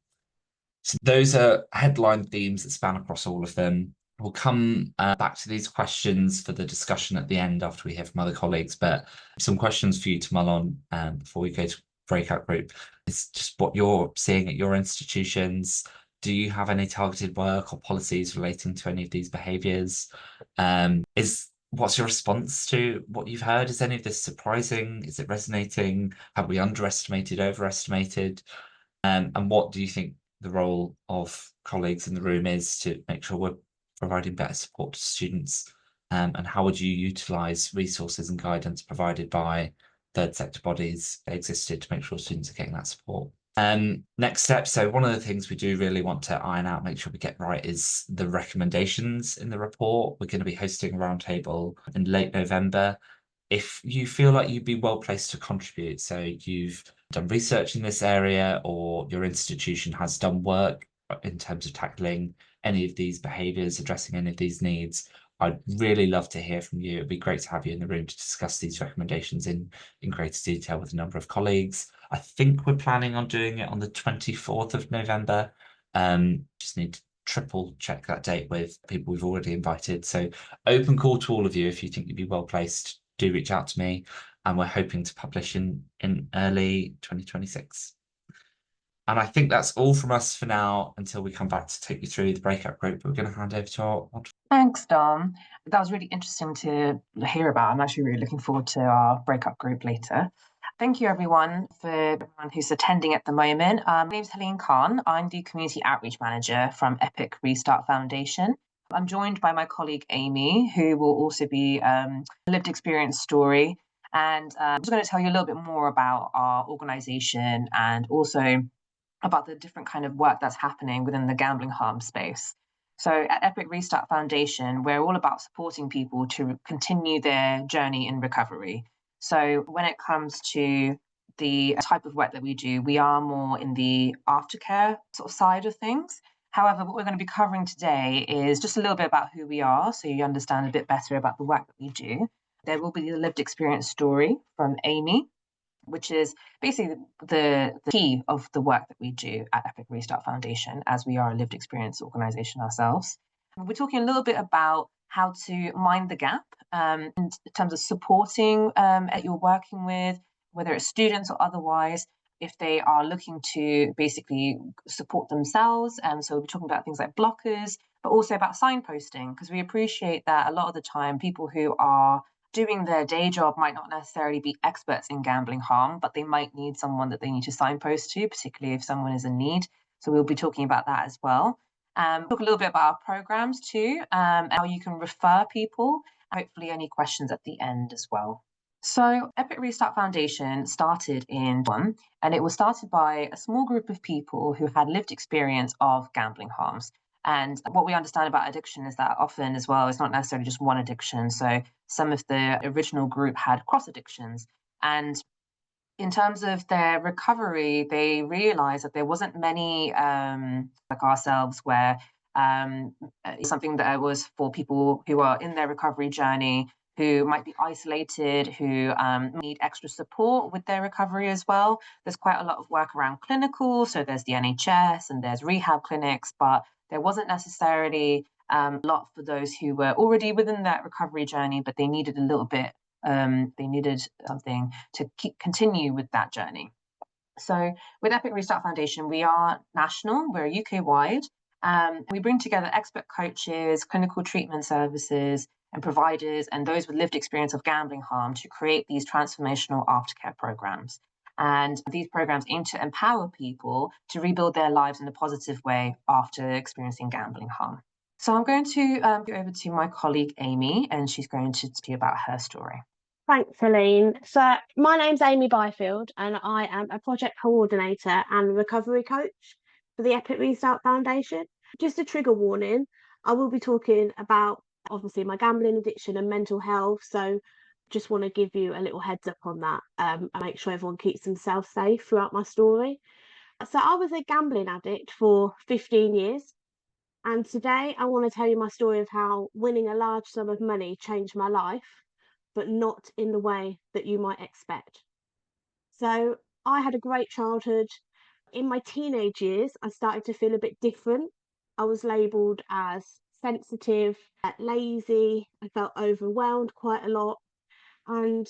So those are headline themes that span across all of them. We'll come back to these questions for the discussion at the end after we hear from other colleagues, but some questions for you to mull on before we go to breakout group. It's just what you're seeing at your institutions. Do you have any targeted work or policies relating to any of these behaviours? What's your response to what you've heard? Is any of this surprising? Is it resonating? Have we underestimated, overestimated? And what do you think the role of colleagues in the room is to make sure we're providing better support to students? And how would you utilise resources and guidance provided by third sector bodies that existed to make sure students are getting that support? Next step. So one of the things we do really want to iron out, make sure we get right, is the recommendations in the report. We're going to be hosting a roundtable in late November. If you feel like you'd be well placed to contribute, so you've done research in this area or your institution has done work in terms of tackling any of these behaviours, addressing any of these needs, I'd really love to hear from you. It'd be great to have you in the room to discuss these recommendations in greater detail with a number of colleagues. I think we're planning on doing it on the 24th of November. Just need to triple check that date with people we've already invited. So open call to all of you. If you think you'd be well placed, do reach out to me. And we're hoping to publish in early 2026. And I think that's all from us for now until we come back to take you through the breakout group. We're going to hand over to our. Thanks, Dom. That was really interesting to hear about. I'm actually really looking forward to our breakout group later. Thank you, everyone, for everyone who's attending at the moment. My name is Helene Khan. I'm the Community Outreach Manager from Epic Restart Foundation. I'm joined by my colleague, Amy, who will also be a lived experience story. And I'm just going to tell you a little bit more about our organisation and also about the different kind of work that's happening within the gambling harm space. So at Epic Restart Foundation, we're all about supporting people to continue their journey in recovery. So when it comes to the type of work that we do, we are more in the aftercare sort of side of things. However, what we're going to be covering today is just a little bit about who we are, so you understand a bit better about the work that we do. There will be the lived experience story from Amy, which is basically the key of the work that we do at Epic Restart Foundation, as we are a lived experience organisation ourselves. We're talking a little bit about how to mind the gap in terms of supporting that you're working with, whether it's students or otherwise, if they are looking to basically support themselves. So we're talking about things like blockers, but also about signposting, because we appreciate that a lot of the time people who are doing their day job might not necessarily be experts in gambling harm, but they might need someone that they need to signpost to, particularly if someone is in need. So we'll be talking about that as well. Talk a little bit about our programs too, how you can refer people, and hopefully any questions at the end as well. So Epic Restart Foundation started in one, and it was started by a small group of people who had lived experience of gambling harms. And what we understand about addiction is that often as well, it's not necessarily just one addiction. So some of the original group had cross addictions. And in terms of their recovery, they realized that there wasn't many like ourselves where something that was for people who are in their recovery journey, who might be isolated, who need extra support with their recovery as well. There's quite a lot of work around clinical. So there's the NHS and there's rehab clinics, but there wasn't necessarily a lot for those who were already within that recovery journey, but they needed a little bit, they needed something to continue with that journey. So with Epic Restart Foundation, we are national, we're UK-wide. We bring together expert coaches, clinical treatment services, and providers, and those with lived experience of gambling harm to create these transformational aftercare programs. And these programs aim to empower people to rebuild their lives in a positive way after experiencing gambling harm. So I'm going to go over to my colleague, Amy, and she's going to tell you about her story. Thanks, Helene. So my name's Amy Byfield, and I am a project coordinator and recovery coach for the Epic Restart Foundation. Just a trigger warning, I will be talking about obviously my gambling addiction and mental health. So just want to give you a little heads up on that and make sure everyone keeps themselves safe throughout my story. So I was a gambling addict for 15 years. And today I want to tell you my story of how winning a large sum of money changed my life, but not in the way that you might expect. So I had a great childhood. In my teenage years, I started to feel a bit different. I was labelled as sensitive, lazy. I felt overwhelmed quite a lot. And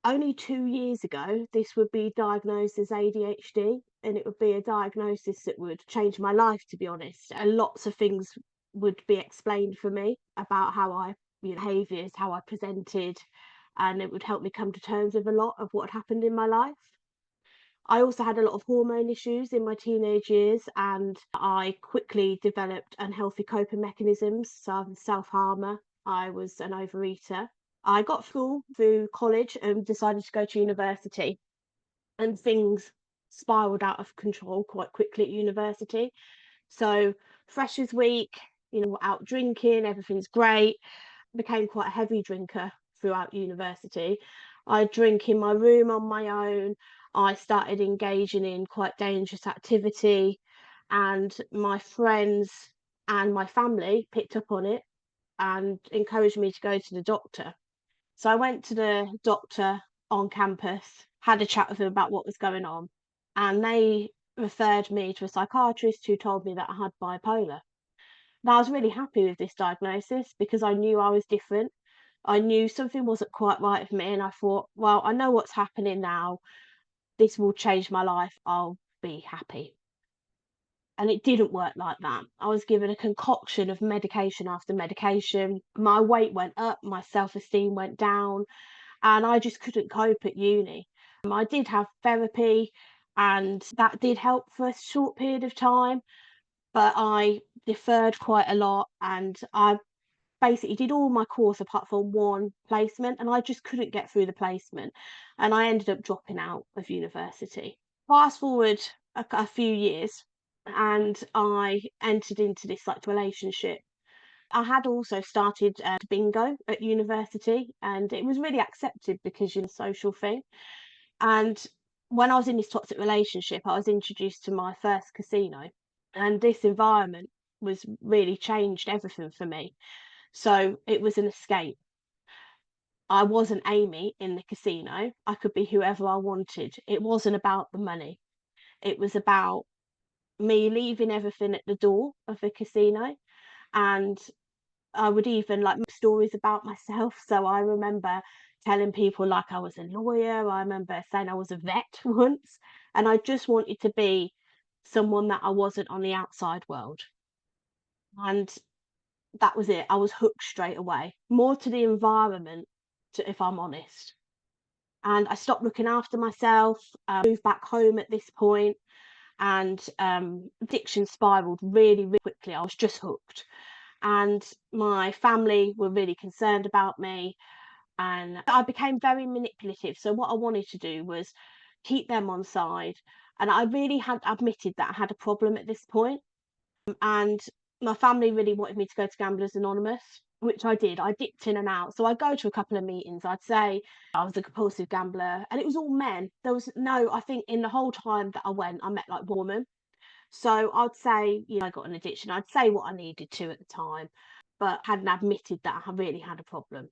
only 2 years ago, this would be diagnosed as ADHD, and it would be a diagnosis that would change my life, to be honest. And lots of things would be explained for me about how behaviours, how I presented, and it would help me come to terms with a lot of what happened in my life. I also had a lot of hormone issues in my teenage years, and I quickly developed unhealthy coping mechanisms. So I'm a self-harmer. I was an overeater. I got through college and decided to go to university, and things spiraled out of control quite quickly at university. So Freshers Week, out drinking, everything's great. Became quite a heavy drinker throughout university. I drink in my room on my own. I started engaging in quite dangerous activity, and my friends and my family picked up on it and encouraged me to go to the doctor. So I went to the doctor on campus, had a chat with him about what was going on, and they referred me to a psychiatrist who told me that I had bipolar. Now, I was really happy with this diagnosis because I knew I was different. I knew something wasn't quite right with me, and I thought, well, I know what's happening now. This will change my life. I'll be happy. And it didn't work like that. I was given a concoction of medication after medication. My weight went up, my self esteem went down, and I just couldn't cope at uni. I did have therapy, and that did help for a short period of time, but I deferred quite a lot, and I basically did all my course apart from one placement, and I just couldn't get through the placement, and I ended up dropping out of university. Fast forward a few years, and I entered into this like relationship. I had also started bingo at university, and it was really accepted because you're a social thing. And when I was in this toxic relationship, I was introduced to my first casino, and this environment was really changed everything for me. So it was an escape. I wasn't Amy in the casino. I could be whoever I wanted. It wasn't about the money. It was about me leaving everything at the door of the casino. And I would even like make stories about myself. So I remember telling people like I was a lawyer. I remember saying I was a vet once. And I just wanted to be someone that I wasn't on the outside world. And that was it. I was hooked straight away, more to the environment, if I'm honest. And I stopped looking after myself, moved back home at this point, and addiction spiraled really, really quickly. I was just hooked. And my family were really concerned about me, and I became very manipulative. So what I wanted to do was keep them on side. And I really had admitted that I had a problem at this point. And my family really wanted me to go to Gamblers Anonymous, which I did. I dipped in and out. So I'd go to a couple of meetings. I'd say I was a compulsive gambler, and it was all men. There was no, I think in the whole time that I went, I met like one woman. So I'd say, I got an addiction. I'd say what I needed to at the time, but hadn't admitted that I really had a problem.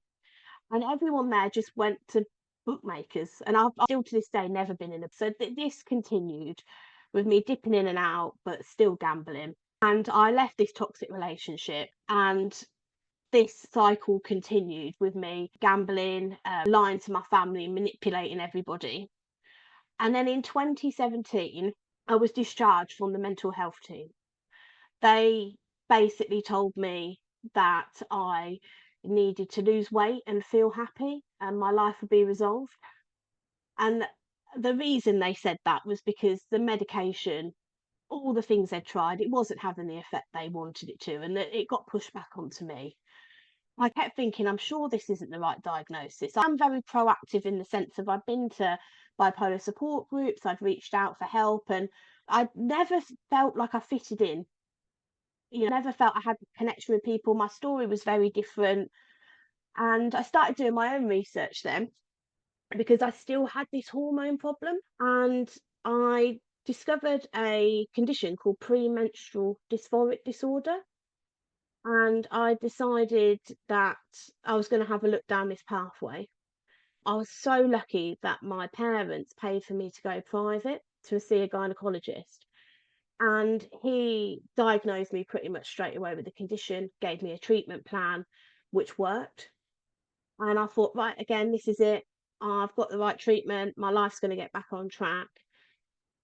And everyone there just went to bookmakers. And I've still to this day never been in a. So this continued with me dipping in and out, but still gambling. And I left this toxic relationship, and this cycle continued with me gambling, lying to my family, manipulating everybody. And then in 2017, I was discharged from the mental health team. They basically told me that I needed to lose weight and feel happy, and my life would be resolved. And the reason they said that was because the medication, all the things they'd tried, it wasn't having the effect they wanted it to, and it got pushed back onto me. I kept thinking, I'm sure this isn't the right diagnosis. I'm very proactive in the sense of I've been to bipolar support groups, I'd reached out for help, and I never felt like I fitted in. Never felt I had a connection with people. My story was very different. And I started doing my own research then because I still had this hormone problem. And I discovered a condition called premenstrual dysphoric disorder. And I decided that I was going to have a look down this pathway. I was so lucky that my parents paid for me to go private to see a gynecologist. And he diagnosed me pretty much straight away with the condition, gave me a treatment plan, which worked. And I thought, right, again, this is it. I've got the right treatment. My life's going to get back on track.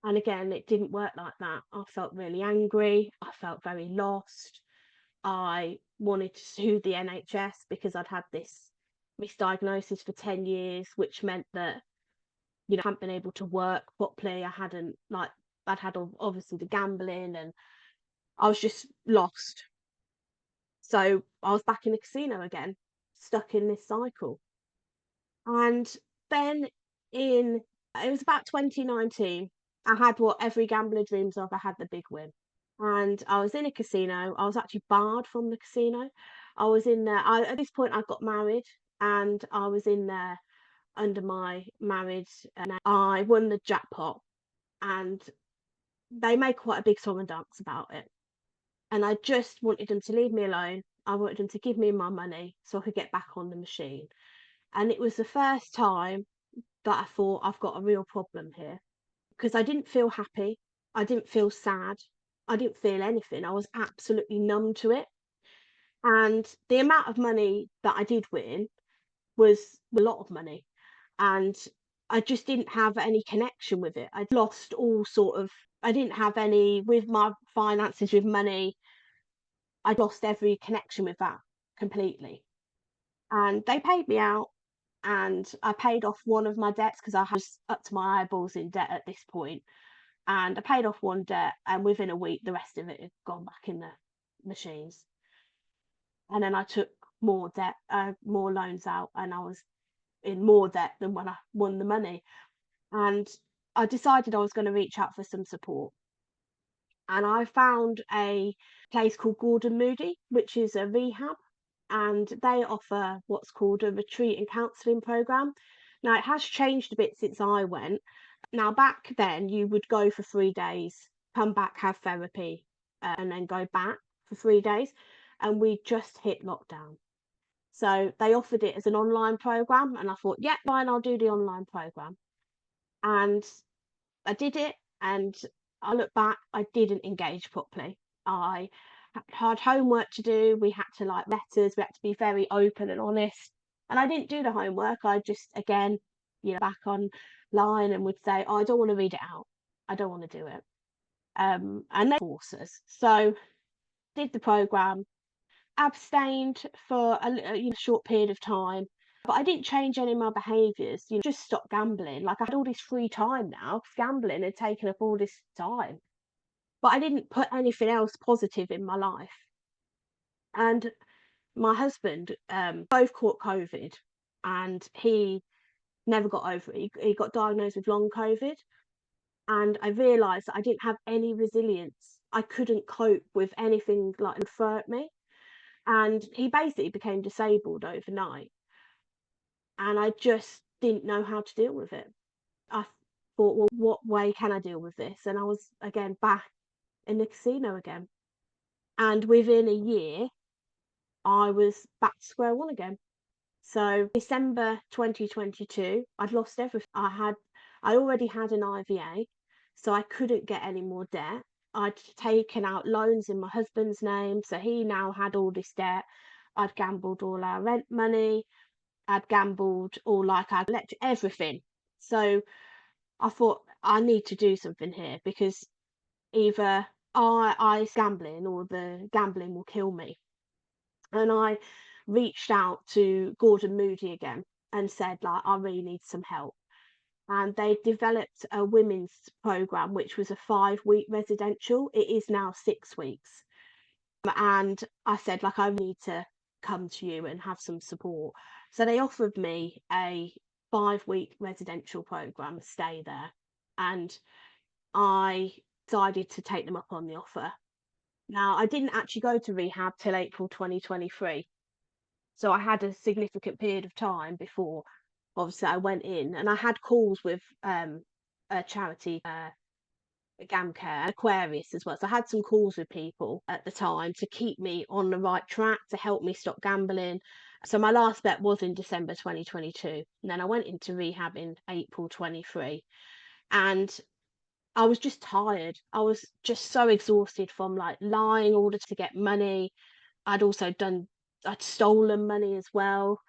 And again, it didn't work like that. I felt really angry. I felt very lost. I wanted to sue the NHS because I'd had this misdiagnosis for 10 years, which meant that, I hadn't been able to work properly. I'd had obviously the gambling, and I was just lost. So I was back in the casino again, stuck in this cycle. And then it was about 2019, I had what every gambler dreams of. I had the big win. And I was in a casino. I was actually barred from the casino. I was in there. At this point, I got married, and I was in there under my marriage. And I won the jackpot, and they made quite a big song and dance about it. And I just wanted them to leave me alone. I wanted them to give me my money so I could get back on the machine. And it was the first time that I thought, I've got a real problem here, because I didn't feel happy. I didn't feel sad. I didn't feel anything. I was absolutely numb to it. And the amount of money that I did win was a lot of money. And I just didn't have any connection with it. I'd lost I didn't have any with my finances, with money. I'd lost every connection with that completely. And they paid me out, and I paid off one of my debts because I was up to my eyeballs in debt at this point. And I paid off one debt, and within a week, the rest of it had gone back in the machines. And then I took more debt, more loans out, and I was in more debt than when I won the money. And I decided I was going to reach out for some support. And I found a place called Gordon Moody, which is a rehab, and they offer what's called a retreat and counselling program. Now, it has changed a bit since I went. Now, back then, you would go for 3 days, come back, have therapy, and then go back for 3 days. And we just hit lockdown. So they offered it as an online program, and I thought, yeah, fine, I'll do the online program. And I did it, and I look back, I didn't engage properly. I had homework to do. We had to like letters, we had to be very open and honest. And I didn't do the homework. I just, again, back online and would say, oh, I don't want to read it out. I don't want to do it. And they force us. So did the program, abstained for a short period of time. But I didn't change any of my behaviours, just stopped gambling. Like, I had all this free time now. Gambling had taken up all this time. But I didn't put anything else positive in my life. And my husband both caught COVID, and he never got over it. He got diagnosed with long COVID. And I realised that I didn't have any resilience. I couldn't cope with anything like would throw at me. And he basically became disabled overnight. And I just didn't know how to deal with it. I thought, well, what way can I deal with this? And I was again back in the casino again. And within a year, I was back to square one again. So December 2022, I'd lost everything. I already had an IVA, so I couldn't get any more debt. I'd taken out loans in my husband's name, so he now had all this debt. I'd gambled all our rent money. I'd gambled all, like, I'd let everything. So I thought, I need to do something here, because either I gambling, or the gambling will kill me. And I reached out to Gordon Moody again and said, like, I really need some help. And they developed a women's program, which was a 5-week residential. It is now 6 weeks. And I said, like, I need to come to you and have some support. So they offered me a 5-week residential program, stay there. And I decided to take them up on the offer. Now, I didn't actually go to rehab till April 2023. So I had a significant period of time before, obviously, I went in, and I had calls with a charity, GamCare, Aquarius as well. So I had some calls with people at the time to keep me on the right track, to help me stop gambling. So my last bet was in December 2022. And then I went into rehab in April 23. And I was just tired. I was just so exhausted from like lying in order to get money. I'd stolen money as well.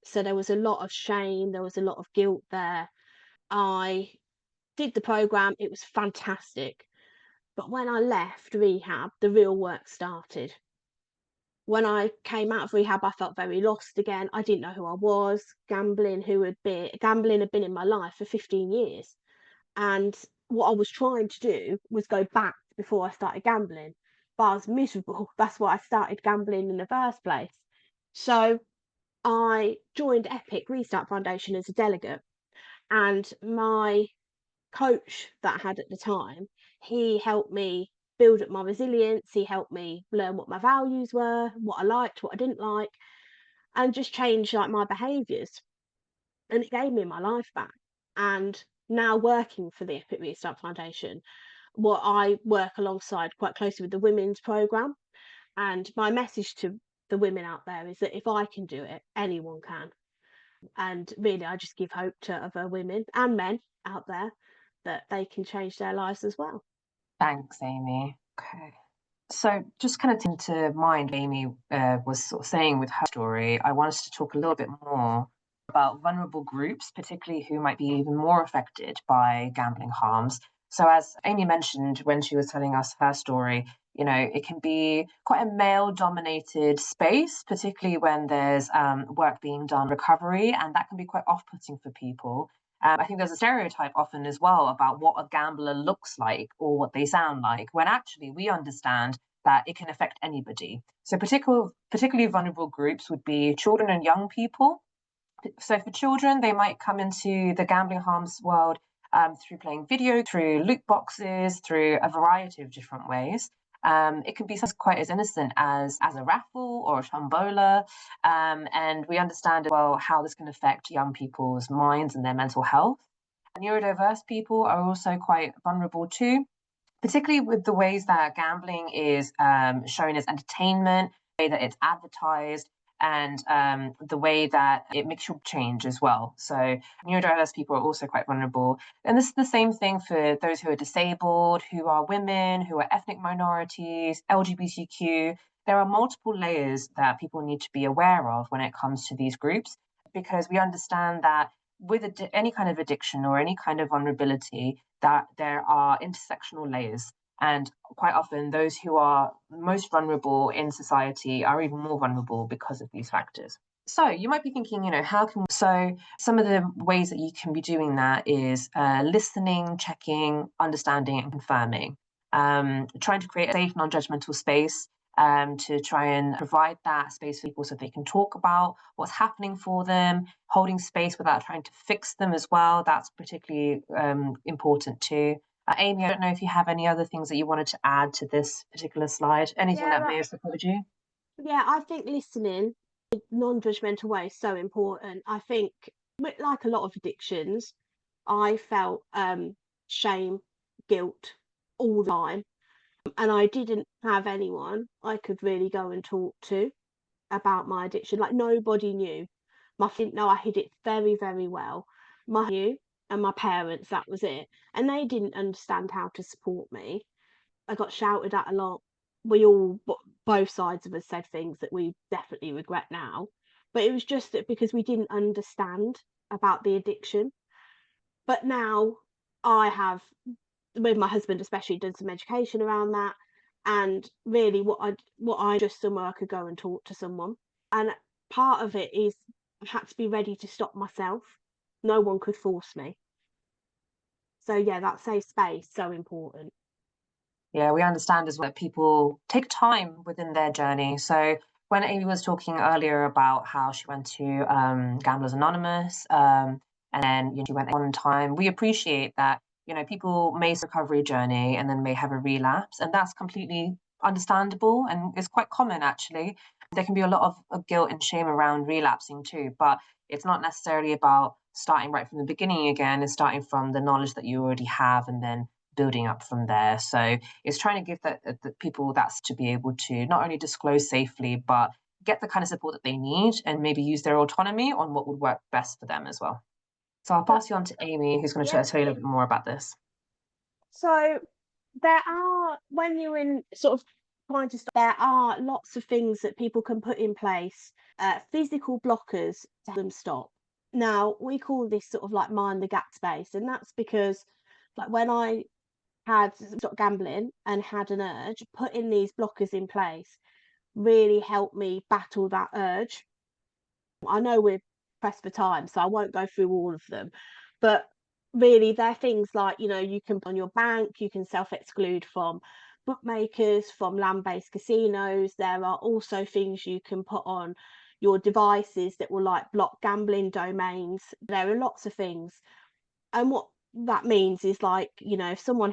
So there was a lot of shame, there was a lot of guilt there. I did the program, it was fantastic. But when I left rehab, the real work started. When I came out of rehab, I felt very lost again. I didn't know who I was. Gambling had been in my life for 15 years. And what I was trying to do was go back before I started gambling. But I was miserable. That's why I started gambling in the first place. So I joined Epic Restart Foundation as a delegate, and my coach that I had at the time, he helped me build up my resilience. He helped me learn what my values were, what I liked, what I didn't like, and just change like my behaviours. And it gave me my life back. And now working for the Epic Restart Foundation, what I work alongside quite closely with the women's program. And my message to the women out there is that if I can do it, anyone can. And really, I just give hope to other women and men out there that they can change their lives as well. Thanks, Amy. Okay. So just kind of into mind, Amy was sort of saying with her story, I wanted to talk a little bit more about vulnerable groups, particularly who might be even more affected by gambling harms. So as Amy mentioned when she was telling us her story, it can be quite a male-dominated space, particularly when there's work being done recovery, and that can be quite off-putting for people. I think there's a stereotype often as well about what a gambler looks like or what they sound like, when actually we understand that it can affect anybody. So particularly vulnerable groups would be children and young people. So for children, they might come into the gambling harms world through playing video, through loot boxes, through a variety of different ways. It can be something quite as innocent as a raffle or a tombola. And we understand as well how this can affect young people's minds and their mental health. Neurodiverse people are also quite vulnerable too, particularly with the ways that gambling is shown as entertainment, the way that it's advertised, and the way that it makes you change as well. So neurodiverse people are also quite vulnerable. And this is the same thing for those who are disabled, who are women, who are ethnic minorities, LGBTQ. There are multiple layers that people need to be aware of when it comes to these groups, because we understand that with any kind of addiction or any kind of vulnerability, that there are intersectional layers. And quite often, those who are most vulnerable in society are even more vulnerable because of these factors. So you might be thinking, so some of the ways that you can be doing that is listening, checking, understanding, and confirming. Trying to create a safe, non-judgmental space to try and provide that space for people so they can talk about what's happening for them, holding space without trying to fix them as well. That's particularly important too. Amy, I don't know if you have any other things that you wanted to add to this particular slide, anything that may have supported you? Yeah, I think listening in non-judgmental way is so important. I think, like a lot of addictions, I felt shame, guilt all the time, and I didn't have anyone I could really go and talk to about my addiction. Like nobody knew. My didn't know I hid it very, very well. My knew and my parents, that was it. And they didn't understand how to support me. I got shouted at a lot. Both sides of us said things that we definitely regret now. But it was just that because we didn't understand about the addiction. But now I have, with my husband especially, done some education around that. And really, what I just somewhere I could go and talk to someone. And part of it is I had to be ready to stop myself. No one could force me. So yeah, that safe space so important. Yeah, we understand as well that people take time within their journey. So when Amy was talking earlier about how she went to Gamblers Anonymous, and then she went one time, we appreciate that people may recovery journey and then may have a relapse, and that's completely understandable and it's quite common actually. There can be a lot of guilt and shame around relapsing too, but it's not necessarily about starting right from the beginning again. It's starting from the knowledge that you already have and then building up from there. So it's trying to give the people that's to be able to not only disclose safely, but get the kind of support that they need and maybe use their autonomy on what would work best for them as well. So I'll pass you on to Amy, who's going to tell you a little bit more about this. So there are, when you're in sort of trying to stop, there are lots of things that people can put in place, physical blockers to help them stop. Now, we call this sort of like mind the gap space, and that's because like when I had stopped gambling and had an urge, putting these blockers in place really helped me battle that urge. I know we're pressed for time, so I won't go through all of them, but really they're things like, you know, you can put on your bank, you can self-exclude from bookmakers, from land-based casinos. There are also things you can put on your devices that will like block gambling domains. There are lots of things. And what that means is like, you know, if someone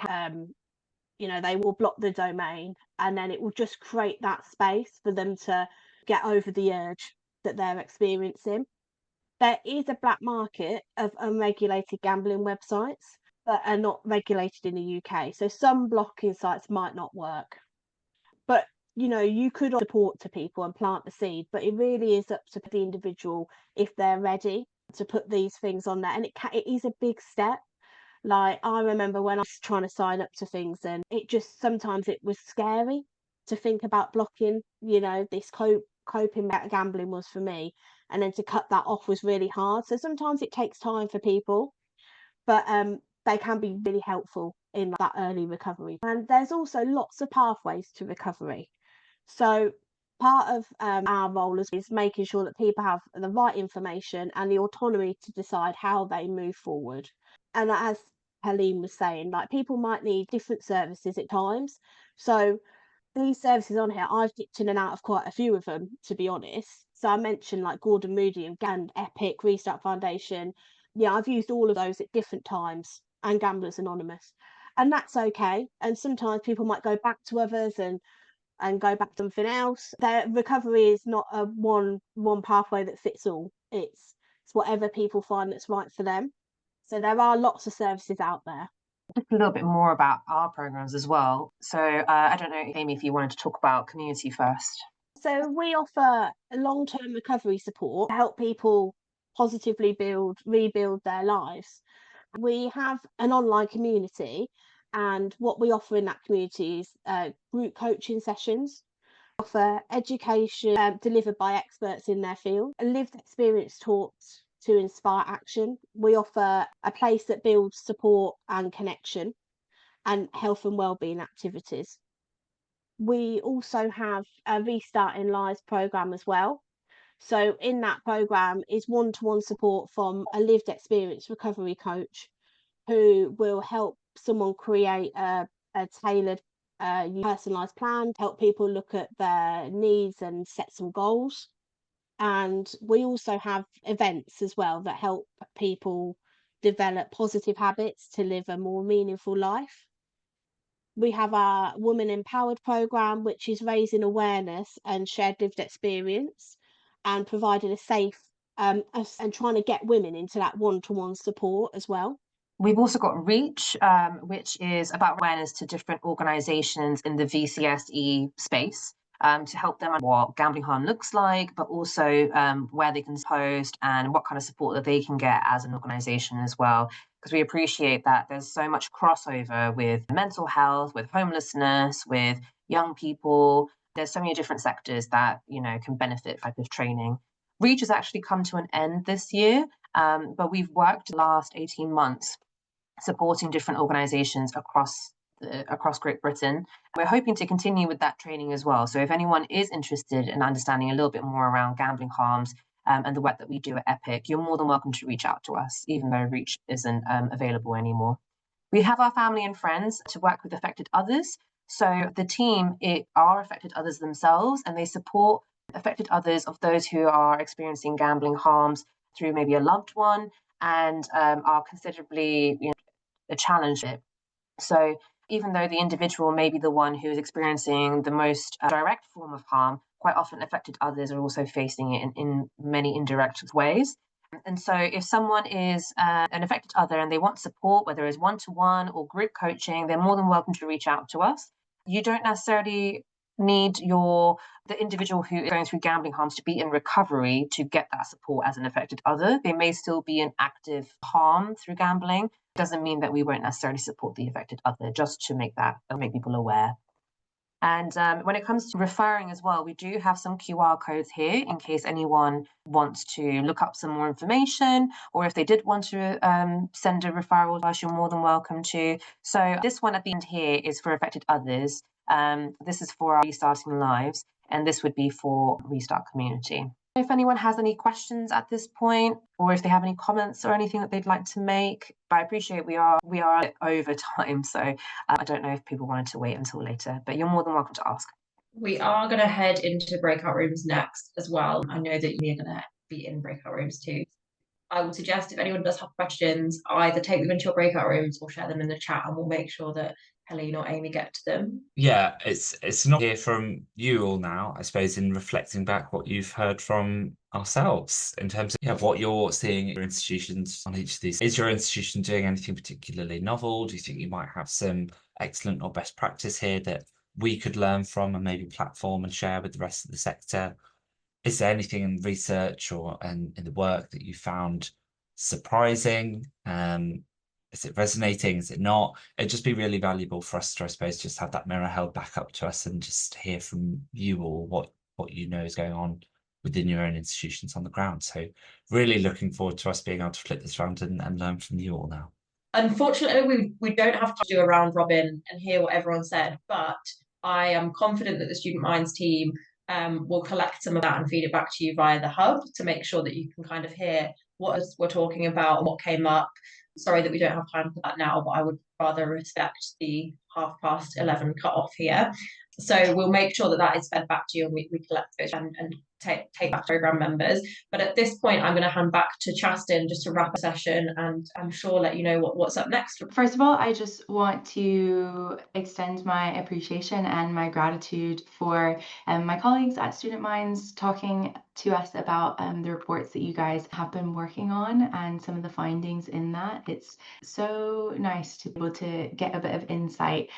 you know, they will block the domain and then it will just create that space for them to get over the urge that they're experiencing. There is a black market of unregulated gambling websites that are not regulated in the UK. So some blocking sites might not work. But you know, you could support to people and plant the seed, but it really is up to the individual if they're ready to put these things on there. And it is a big step. Like I remember when I was trying to sign up to things and it just sometimes it was scary to think about blocking, you know, this coping that gambling was for me. And then to cut that off was really hard. So sometimes it takes time for people, but they can be really helpful in that early recovery. And there's also lots of pathways to recovery. So part of our role is making sure that people have the right information and the autonomy to decide how they move forward. And as Helene was saying, like people might need different services at times. So these services on here, I've dipped in and out of quite a few of them, to be honest. So I mentioned like Gordon Moody and Epic, Restart Foundation. Yeah, I've used all of those at different times and Gamblers Anonymous. And that's okay. And sometimes people might go back to others and go back to something else. Their recovery is not a one pathway that fits all. It's whatever people find that's right for them. So there are lots of services out there. Just a little bit more about our programs as well. So I don't know, Amy, if you wanted to talk about community first. So we offer long-term recovery support to help people positively rebuild their lives. We have an online community, and what we offer in that community is group coaching sessions. We offer education delivered by experts in their field, a lived experience taught to inspire action. We offer a place that builds support and connection, and health and wellbeing activities. We also have a Restarting Lives programme as well. So in that programme is one-to-one support from a lived experience recovery coach who will help someone create a tailored personalised plan, help people look at their needs and set some goals. And we also have events as well that help people develop positive habits to live a more meaningful life. We have our Women Empowered programme, which is raising awareness and shared lived experience and providing a safe and trying to get women into that one-to-one support as well. We've also got Reach, which is about awareness to different organisations in the VCSE space to help them understand what gambling harm looks like, but also where they can post and what kind of support that they can get as an organisation as well. Because we appreciate that there's so much crossover with mental health, with homelessness, with young people. There's so many different sectors that, you know, can benefit from this training. Reach has actually come to an end this year, but we've worked the last 18 months supporting different organisations across Great Britain. We're hoping to continue with that training as well. So if anyone is interested in understanding a little bit more around gambling harms and the work that we do at Epic, you're more than welcome to reach out to us, even though Reach isn't available anymore. We have our family and friends to work with affected others. So the team are affected others themselves, and they support affected others of those who are experiencing gambling harms through maybe a loved one and are considerably, you know, a challenge. So even though the individual may be the one who is experiencing the most direct form of harm, quite often affected others are also facing it in many indirect ways. And so if someone is an affected other and they want support, whether it's one-to-one or group coaching, they're more than welcome to reach out to us. You don't necessarily need the individual who is going through gambling harms to be in recovery to get that support as an affected other. They may still be in active harm through gambling. Doesn't mean that we won't necessarily support the affected other, just to make people aware. And when it comes to referring as well, we do have some QR codes here in case anyone wants to look up some more information, or if they did want to send a referral to us, you're more than welcome to. So this one at the end here is for affected others. This is for our Restarting Lives, and this would be for Restart Community. If anyone has any questions at this point, or if they have any comments or anything that they'd like to make, but I appreciate we are over time, so I don't know if people wanted to wait until later, but you're more than welcome to ask. We are going to head into breakout rooms next as well. I know that you're going to be in breakout rooms too. I would suggest if anyone does have questions, either take them into your breakout rooms or share them in the chat, and we'll make sure that Helene or Amy get to them. Yeah, it's not hear from you all now, I suppose, in reflecting back what you've heard from ourselves in terms of what you're seeing in your institutions on each of these. Is your institution doing anything particularly novel? Do you think you might have some excellent or best practice here that we could learn from and maybe platform and share with the rest of the sector? Is there anything in research or in the work that you found surprising? Is it resonating? Is it not? It'd just be really valuable for us to, I suppose, just have that mirror held back up to us and just hear from you all what you know is going on within your own institutions on the ground. So really looking forward to us being able to flip this around and learn from you all now. Unfortunately, we don't have to do a round robin and hear what everyone said, but I am confident that the Student Minds team will collect some of that and feed it back to you via the hub to make sure that you can kind of hear what we're talking about and what came up. Sorry that we don't have time for that now, but I would rather respect the 11:30 cut-off here. So we'll make sure that that is fed back to you and we collect those and take back programme members. But at this point, I'm going to hand back to Chastin just to wrap a session, and I'm sure let you know what's up next. First of all, I just want to extend my appreciation and my gratitude for my colleagues at Student Minds talking to us about the reports that you guys have been working on and some of the findings in that. It's so nice to be able to get a bit of insight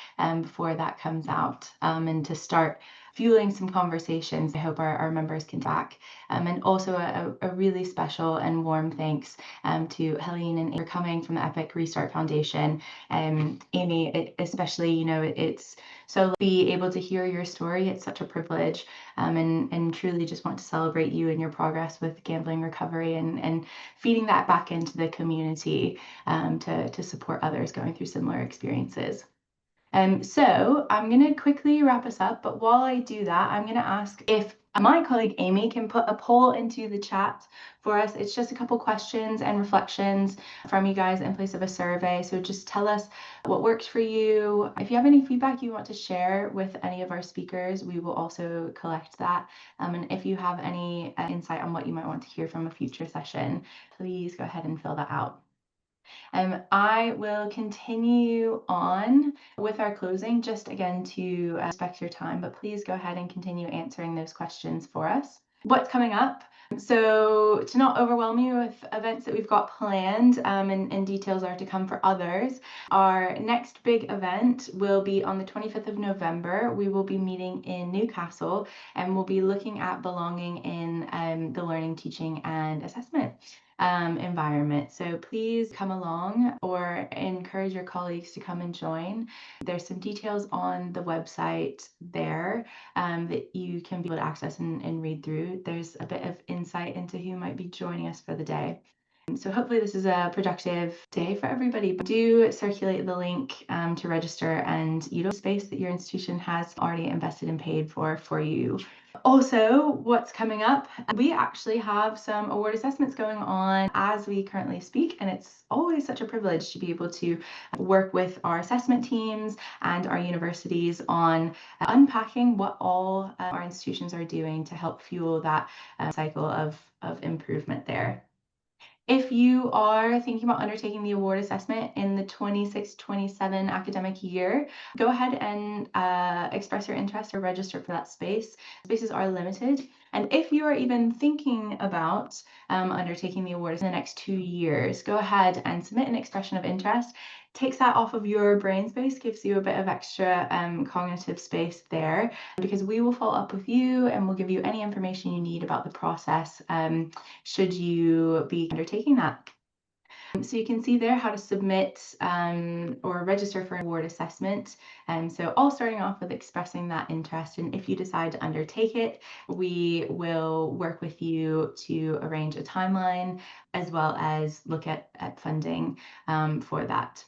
before that comes out and to start fueling some conversations. I hope our members can back. And also a really special and warm thanks to Helene and Amy for coming from the Epic Restart Foundation. Amy, especially, it's so be able to hear your story. It's such a privilege, and truly just want to celebrate you and your progress with gambling recovery and feeding that back into the community to support others going through similar experiences. So I'm going to quickly wrap us up, but while I do that, I'm going to ask if my colleague Amy can put a poll into the chat for us. It's just a couple questions and reflections from you guys in place of a survey. So just tell us what works for you. If you have any feedback you want to share with any of our speakers, we will also collect that. And if you have any insight on what you might want to hear from a future session, please go ahead and fill that out. I will continue on with our closing, just again to respect your time, but please go ahead and continue answering those questions for us. What's coming up? So to not overwhelm you with events that we've got planned, and details are to come for others, our next big event will be on the 25th of November. We will be meeting in Newcastle and we'll be looking at belonging in the learning, teaching and assessment environment. So please come along or encourage your colleagues to come and join. There's some details on the website there that you can be able to access and read through. There's a bit of insight into who might be joining us for the day. So hopefully this is a productive day for everybody. But do circulate the link to register and utilize space that your institution has already invested and paid for you. Also, what's coming up? We actually have some award assessments going on as we currently speak, and it's always such a privilege to be able to work with our assessment teams and our universities on unpacking what all our institutions are doing to help fuel that cycle of improvement there. If you are thinking about undertaking the award assessment in the 26-27 academic year, go ahead and express your interest or register for that space. Spaces are limited, And if you are even thinking about undertaking the award in the next 2 years, go ahead and submit an expression of interest. Takes that off of your brain space, gives you a bit of extra cognitive space there, because we will follow up with you and we'll give you any information you need about the process should you be undertaking that. So you can see there how to submit or register for an award assessment. So all starting off with expressing that interest, and if you decide to undertake it, we will work with you to arrange a timeline as well as look at funding for that.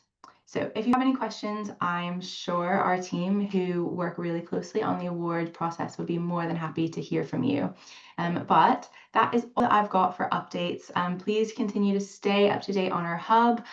So if you have any questions, I'm sure our team who work really closely on the award process would be more than happy to hear from you. But that is all that I've got for updates. Please continue to stay up to date on our hub.